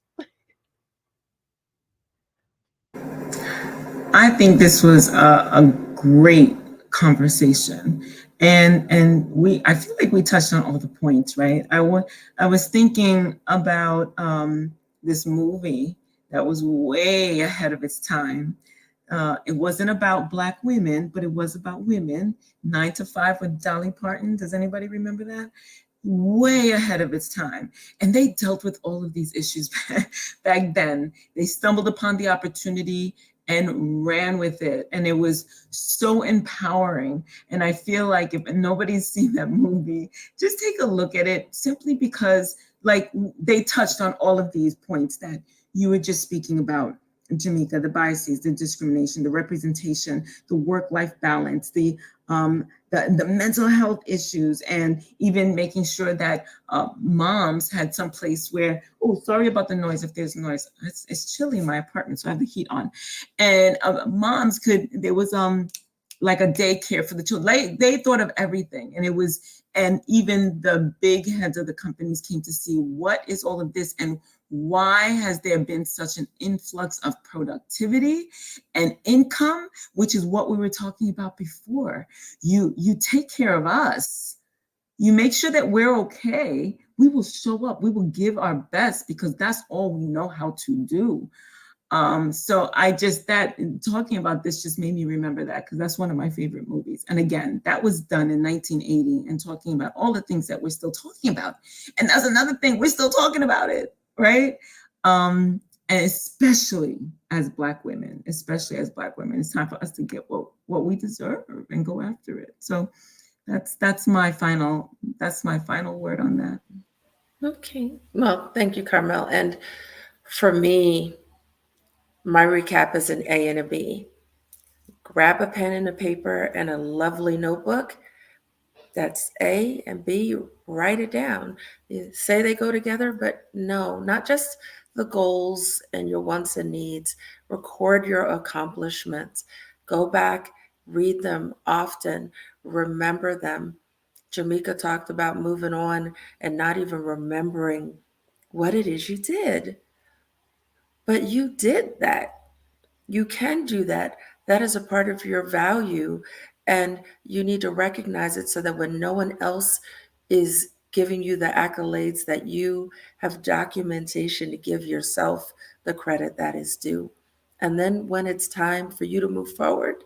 I think this was a great conversation, and I feel like we touched on all the points, right? I was thinking about this movie that was way ahead of its time. It wasn't about Black women, but it was about women. 9 to 5 with Dolly Parton. Does anybody remember that? Way ahead of its time. And they dealt with all of these issues back then. They stumbled upon the opportunity and ran with it. And it was so empowering. And I feel like if nobody's seen that movie, just take a look at it, simply because like they touched on all of these points that you were just speaking about, Jemecia, the biases, the discrimination, the representation, the work-life balance, the mental health issues, and even making sure that moms had some place where, oh, sorry about the noise, if there's noise, it's chilly in my apartment, so I have the heat on. And moms there was like a daycare for the children. They thought of everything. And even the big heads of the companies came to see what is all of this, and why has there been such an influx of productivity and income, which is what we were talking about before. You take care of us. You make sure that we're okay. We will show up. We will give our best, because that's all we know how to do. So talking about this just made me remember that, because that's one of my favorite movies. And again, that was done in 1980, and talking about all the things that we're still talking about. And that's another thing, we're still talking about it, right? And especially as Black women, it's time for us to get what we deserve and go after it. So that's my final word on that. Okay. Well, thank you, Carmel. And for me, my recap is an A and a B. Grab a pen and a paper and a lovely notebook. That's A, and B, write it down. You say they go together, but no, not just the goals and your wants and needs. Record your accomplishments. Go back, read them often, remember them. Jemecia talked about moving on and not even remembering what it is you did. But you did that. You can do that. That is a part of your value. And you need to recognize it, so that when no one else is giving you the accolades, that you have documentation to give yourself the credit that is due. And then when it's time for you to move forward,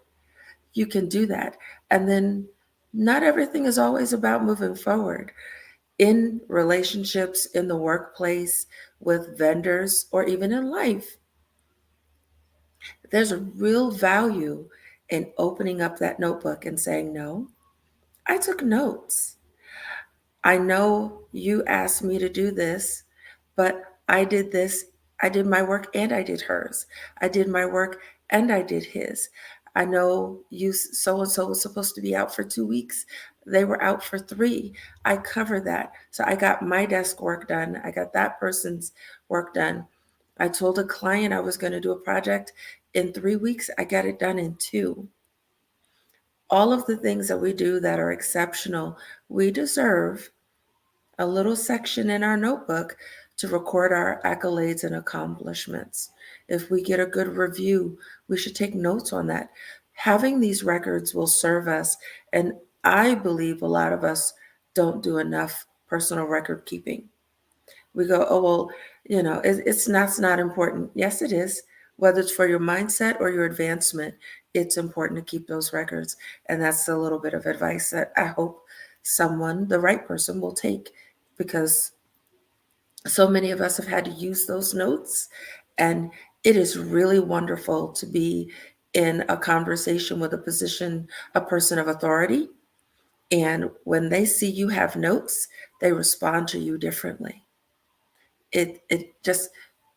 you can do that. And then not everything is always about moving forward. In relationships, in the workplace, with vendors, or even in life, there's a real value in opening up that notebook and saying, no, I took notes. I know you asked me to do this, but I did this. I did my work and I did hers. I did my work and I did his. I know you so and so was supposed to be out for 2 weeks. They were out for 3. I covered that. So I got my desk work done. I got that person's work done. I told a client I was going to do a project in 3 weeks. I got it done in 2. All of the things that we do that are exceptional, we deserve a little section in our notebook to record our accolades and accomplishments. If we get a good review, we should take notes on that. Having these records will serve us, and I believe a lot of us don't do enough personal record keeping. We go, oh, well, it's not important. Yes, it is. Whether it's for your mindset or your advancement, it's important to keep those records. And that's a little bit of advice that I hope someone, the right person, will take, because so many of us have had to use those notes. And it is really wonderful to be in a conversation with a person of authority. And when they see you have notes, they respond to you differently. It just,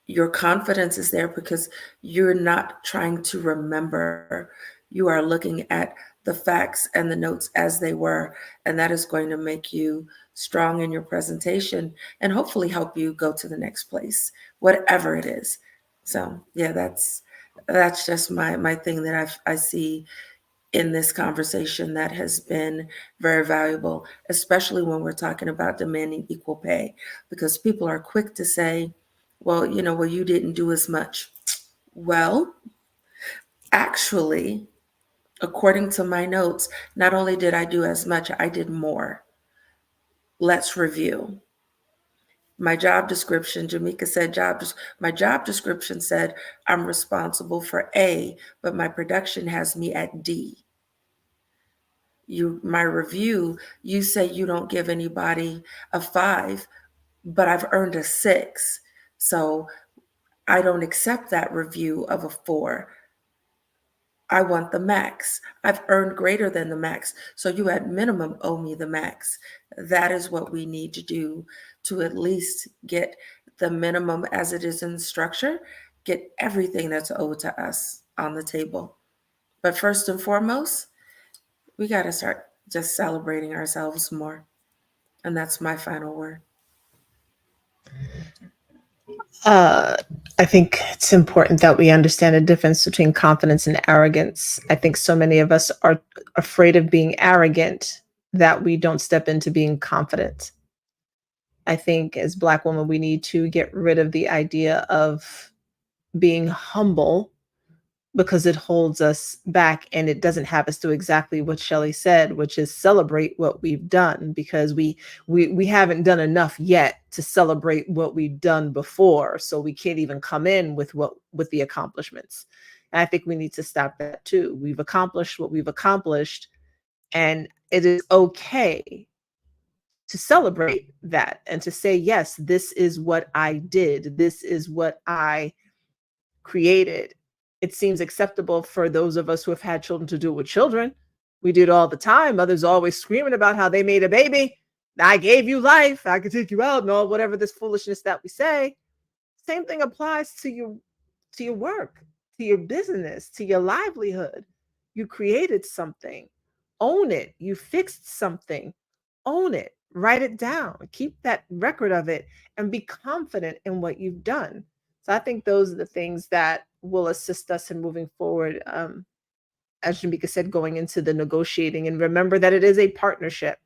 your confidence is there because you're not trying to remember. You are looking at the facts and the notes as they were, and that is going to make you strong in your presentation and hopefully help you go to the next place, whatever it is. So yeah, that's just my thing that I see in this conversation that has been very valuable, especially when we're talking about demanding equal pay, because people are quick to say, well, you didn't do as much. Well, actually, according to my notes, not only did I do as much, I did more. Let's review. My job description, Jemecia said, my job description said I'm responsible for A, but my production has me at D. My review, you say you don't give anybody a 5, but I've earned a 6. So I don't accept that review of a 4. I want the max. I've earned greater than the max. So you at minimum owe me the max. That is what we need to do to at least get the minimum as it is in the structure, get everything that's owed to us on the table. But first and foremost, we got to start just celebrating ourselves more. And that's my final word. I think it's important that we understand the difference between confidence and arrogance. I think so many of us are afraid of being arrogant that we don't step into being confident. I think as Black women, we need to get rid of the idea of being humble, because it holds us back and it doesn't have us do exactly what Shellie said, which is celebrate what we've done, because we haven't done enough yet to celebrate what we've done before. So we can't even come in with the accomplishments. And I think we need to stop that too. We've accomplished what we've accomplished, and it is okay to celebrate that and to say, yes, this is what I did. This is what I created. It seems acceptable for those of us who have had children to do it with children. We do it all the time. Mothers always screaming about how they made a baby. I gave you life. I could take you out and all whatever this foolishness that we say. Same thing applies to your work, to your business, to your livelihood. You created something. Own it. You fixed something. Own it. Write it down. Keep that record of it and be confident in what you've done. So I think those are the things that will assist us in moving forward, as Jemecia said, going into the negotiating. And remember that it is a partnership.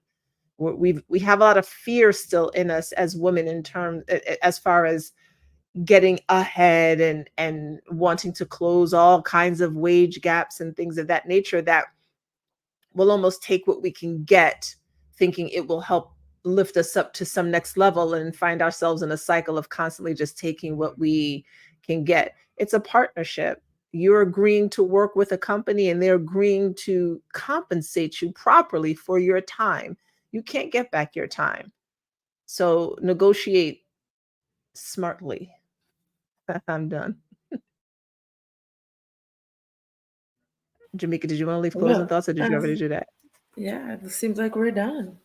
We have a lot of fear still in us as women in terms, as far as getting ahead and wanting to close all kinds of wage gaps and things of that nature, that we'll almost take what we can get, thinking it will help lift us up to some next level, and find ourselves in a cycle of constantly just taking what we can get. It's a partnership. You're agreeing to work with a company and they're agreeing to compensate you properly for your time. You can't get back your time. So negotiate smartly. I'm done. Jemecia, did you want to leave closing thoughts, or did you already do that? Yeah, it seems like we're done.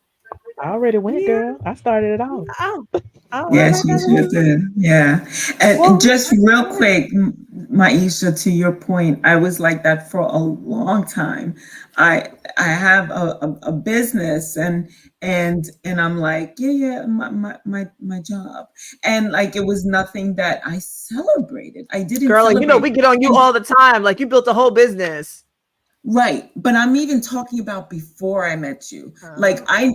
I already went, Yeah. girl. I started it off. Oh, Yes, you sure did. Yeah. And just real quick, Maisha, to your point, I was like that for a long time. I have a business and I'm like, my job. And like, it was nothing that I celebrated. I didn't girl, celebrate. we get on you all the time. Like, you built a whole business. Right. But I'm even talking about before I met you. Like, I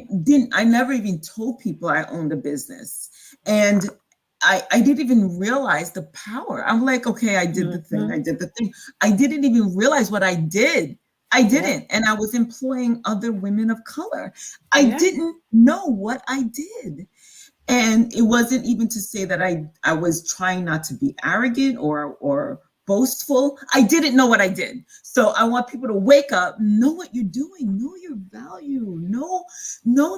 never even told people I owned a business. And I didn't even realize the power. I'm like, okay, I did the thing. I did the thing. I didn't even realize what I did. I didn't. And I was employing other women of color. I didn't know what I did. And it wasn't even to say that I was trying not to be arrogant or boastful. I didn't know what I did. So I want people to wake up, know what you're doing, know your value, know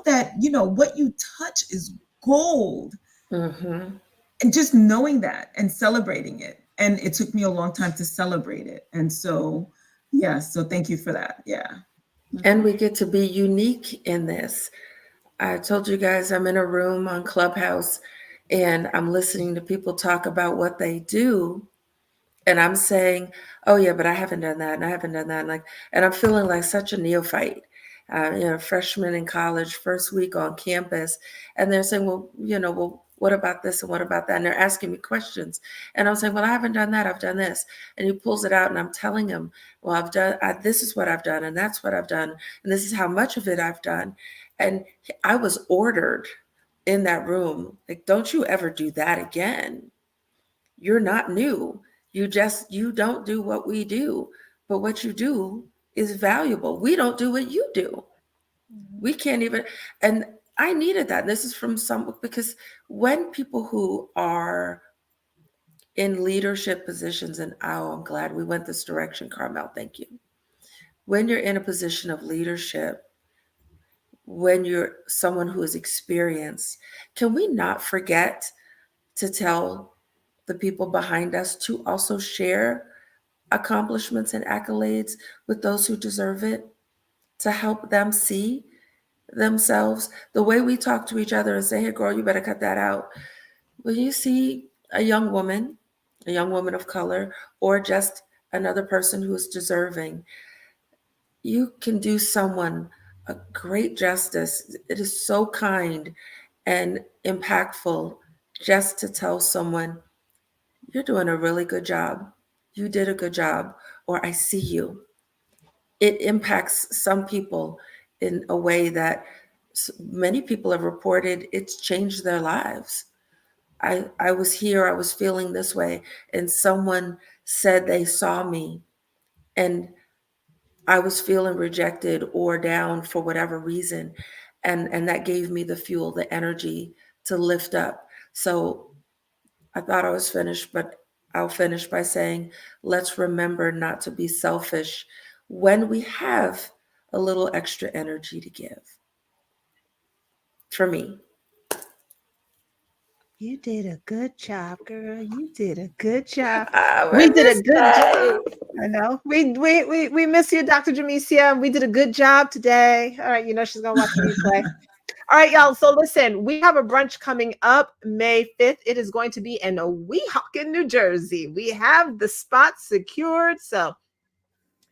that, you know, what you touch is gold. And just knowing that and celebrating it. And it took me a long time to celebrate it. And so, yeah, so thank you for that. Yeah. And we get to be unique in this. I told you guys I'm in a room on Clubhouse and I'm listening to people talk about what they do. And I'm saying, oh yeah, but I haven't done that and I haven't done that. And I'm feeling like such a neophyte, freshman in college, first week on campus. And they're saying, well, what about this and what about that? And they're asking me questions. And I'm saying, well, I haven't done that. I've done this. And he pulls it out and I'm telling him, well, this is what I've done. And that's what I've done. And this is how much of it I've done. And I was ordered in that room, like, don't you ever do that again. You're not new. You don't do what we do, but what you do is valuable. We don't do what you do. We can't even, and I needed that. This is from because when people who are in leadership positions, and I'm glad we went this direction, Carmel, thank you. When you're in a position of leadership, when you're someone who is experienced, can we not forget to tell the people behind us to also share accomplishments and accolades with those who deserve it, to help them see themselves? The way we talk to each other and say, hey girl, you better cut that out. When you see a young woman of color, or just another person who is deserving, you can do someone a great justice. It is so kind and impactful just to tell someone, you're doing a really good job. You did a good job, or I see you. It impacts some people in a way that many people have reported it's changed their lives. I was here, I was feeling this way, and someone said they saw me and I was feeling rejected or down for whatever reason. And that gave me the fuel, the energy to lift up. So I thought I was finished, but I'll finish by saying, let's remember not to be selfish when we have a little extra energy to give. For me. You did a good job, girl. You did a good job. We did a good job. I know. We miss you, Dr. Jemecia. We did a good job today. All right, you know she's gonna watch the replay. All right, y'all. So listen, we have a brunch coming up May 5th. It is going to be in Weehawken, New Jersey. We have the spot secured. So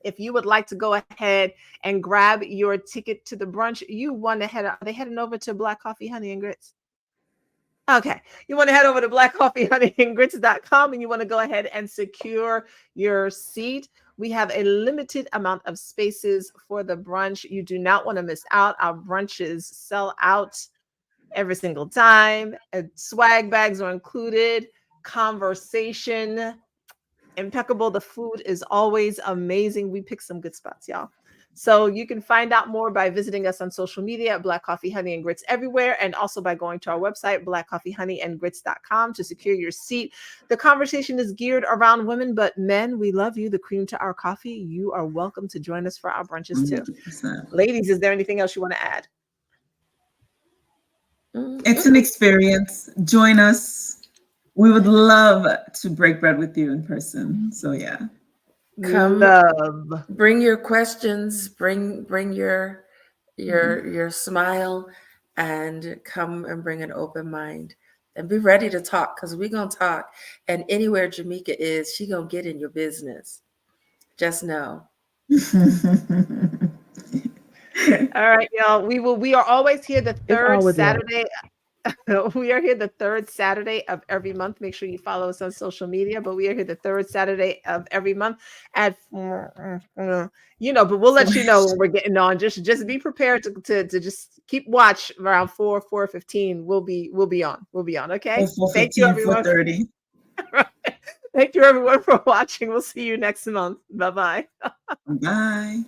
if you would like to go ahead and grab your ticket to the brunch, you want to are they heading over to Black Coffee, Honey, and Grits? Okay, you want to head over to blackcoffeehoneyandgrits.com and you want to go ahead and secure your seat. We have a limited amount of spaces for the brunch. You do not want to miss out. Our brunches sell out every single time. Swag bags are included. Conversation, impeccable. The food is always amazing. We pick some good spots, y'all. So you can find out more by visiting us on social media at Black Coffee, Honey, and Grits everywhere, and also by going to our website, blackcoffeehoneyandgrits.com, to secure your seat. The conversation is geared around women, but men, we love you. The cream to our coffee. You are welcome to join us for our brunches too. 100%. Ladies, is there anything else you want to add? It's an experience. Join us. We would love to break bread with you in person. So yeah. Come, bring your questions, bring your smile, and come and bring an open mind and be ready to talk, because we're gonna talk. And anywhere Jemecia is, she gonna get in your business. Just know. All right, y'all. We are always here the third Saturday. We are here the third Saturday of every month. Make sure you follow us on social media. But we are here the third Saturday of every month at but we'll let you know when we're getting on. Just be prepared to just keep watch around 4:15. We'll be on. We'll be on. Okay. Thank you, 4:15, everyone. 4:30. Thank you, everyone, for watching. We'll see you next month. Bye-bye. Bye.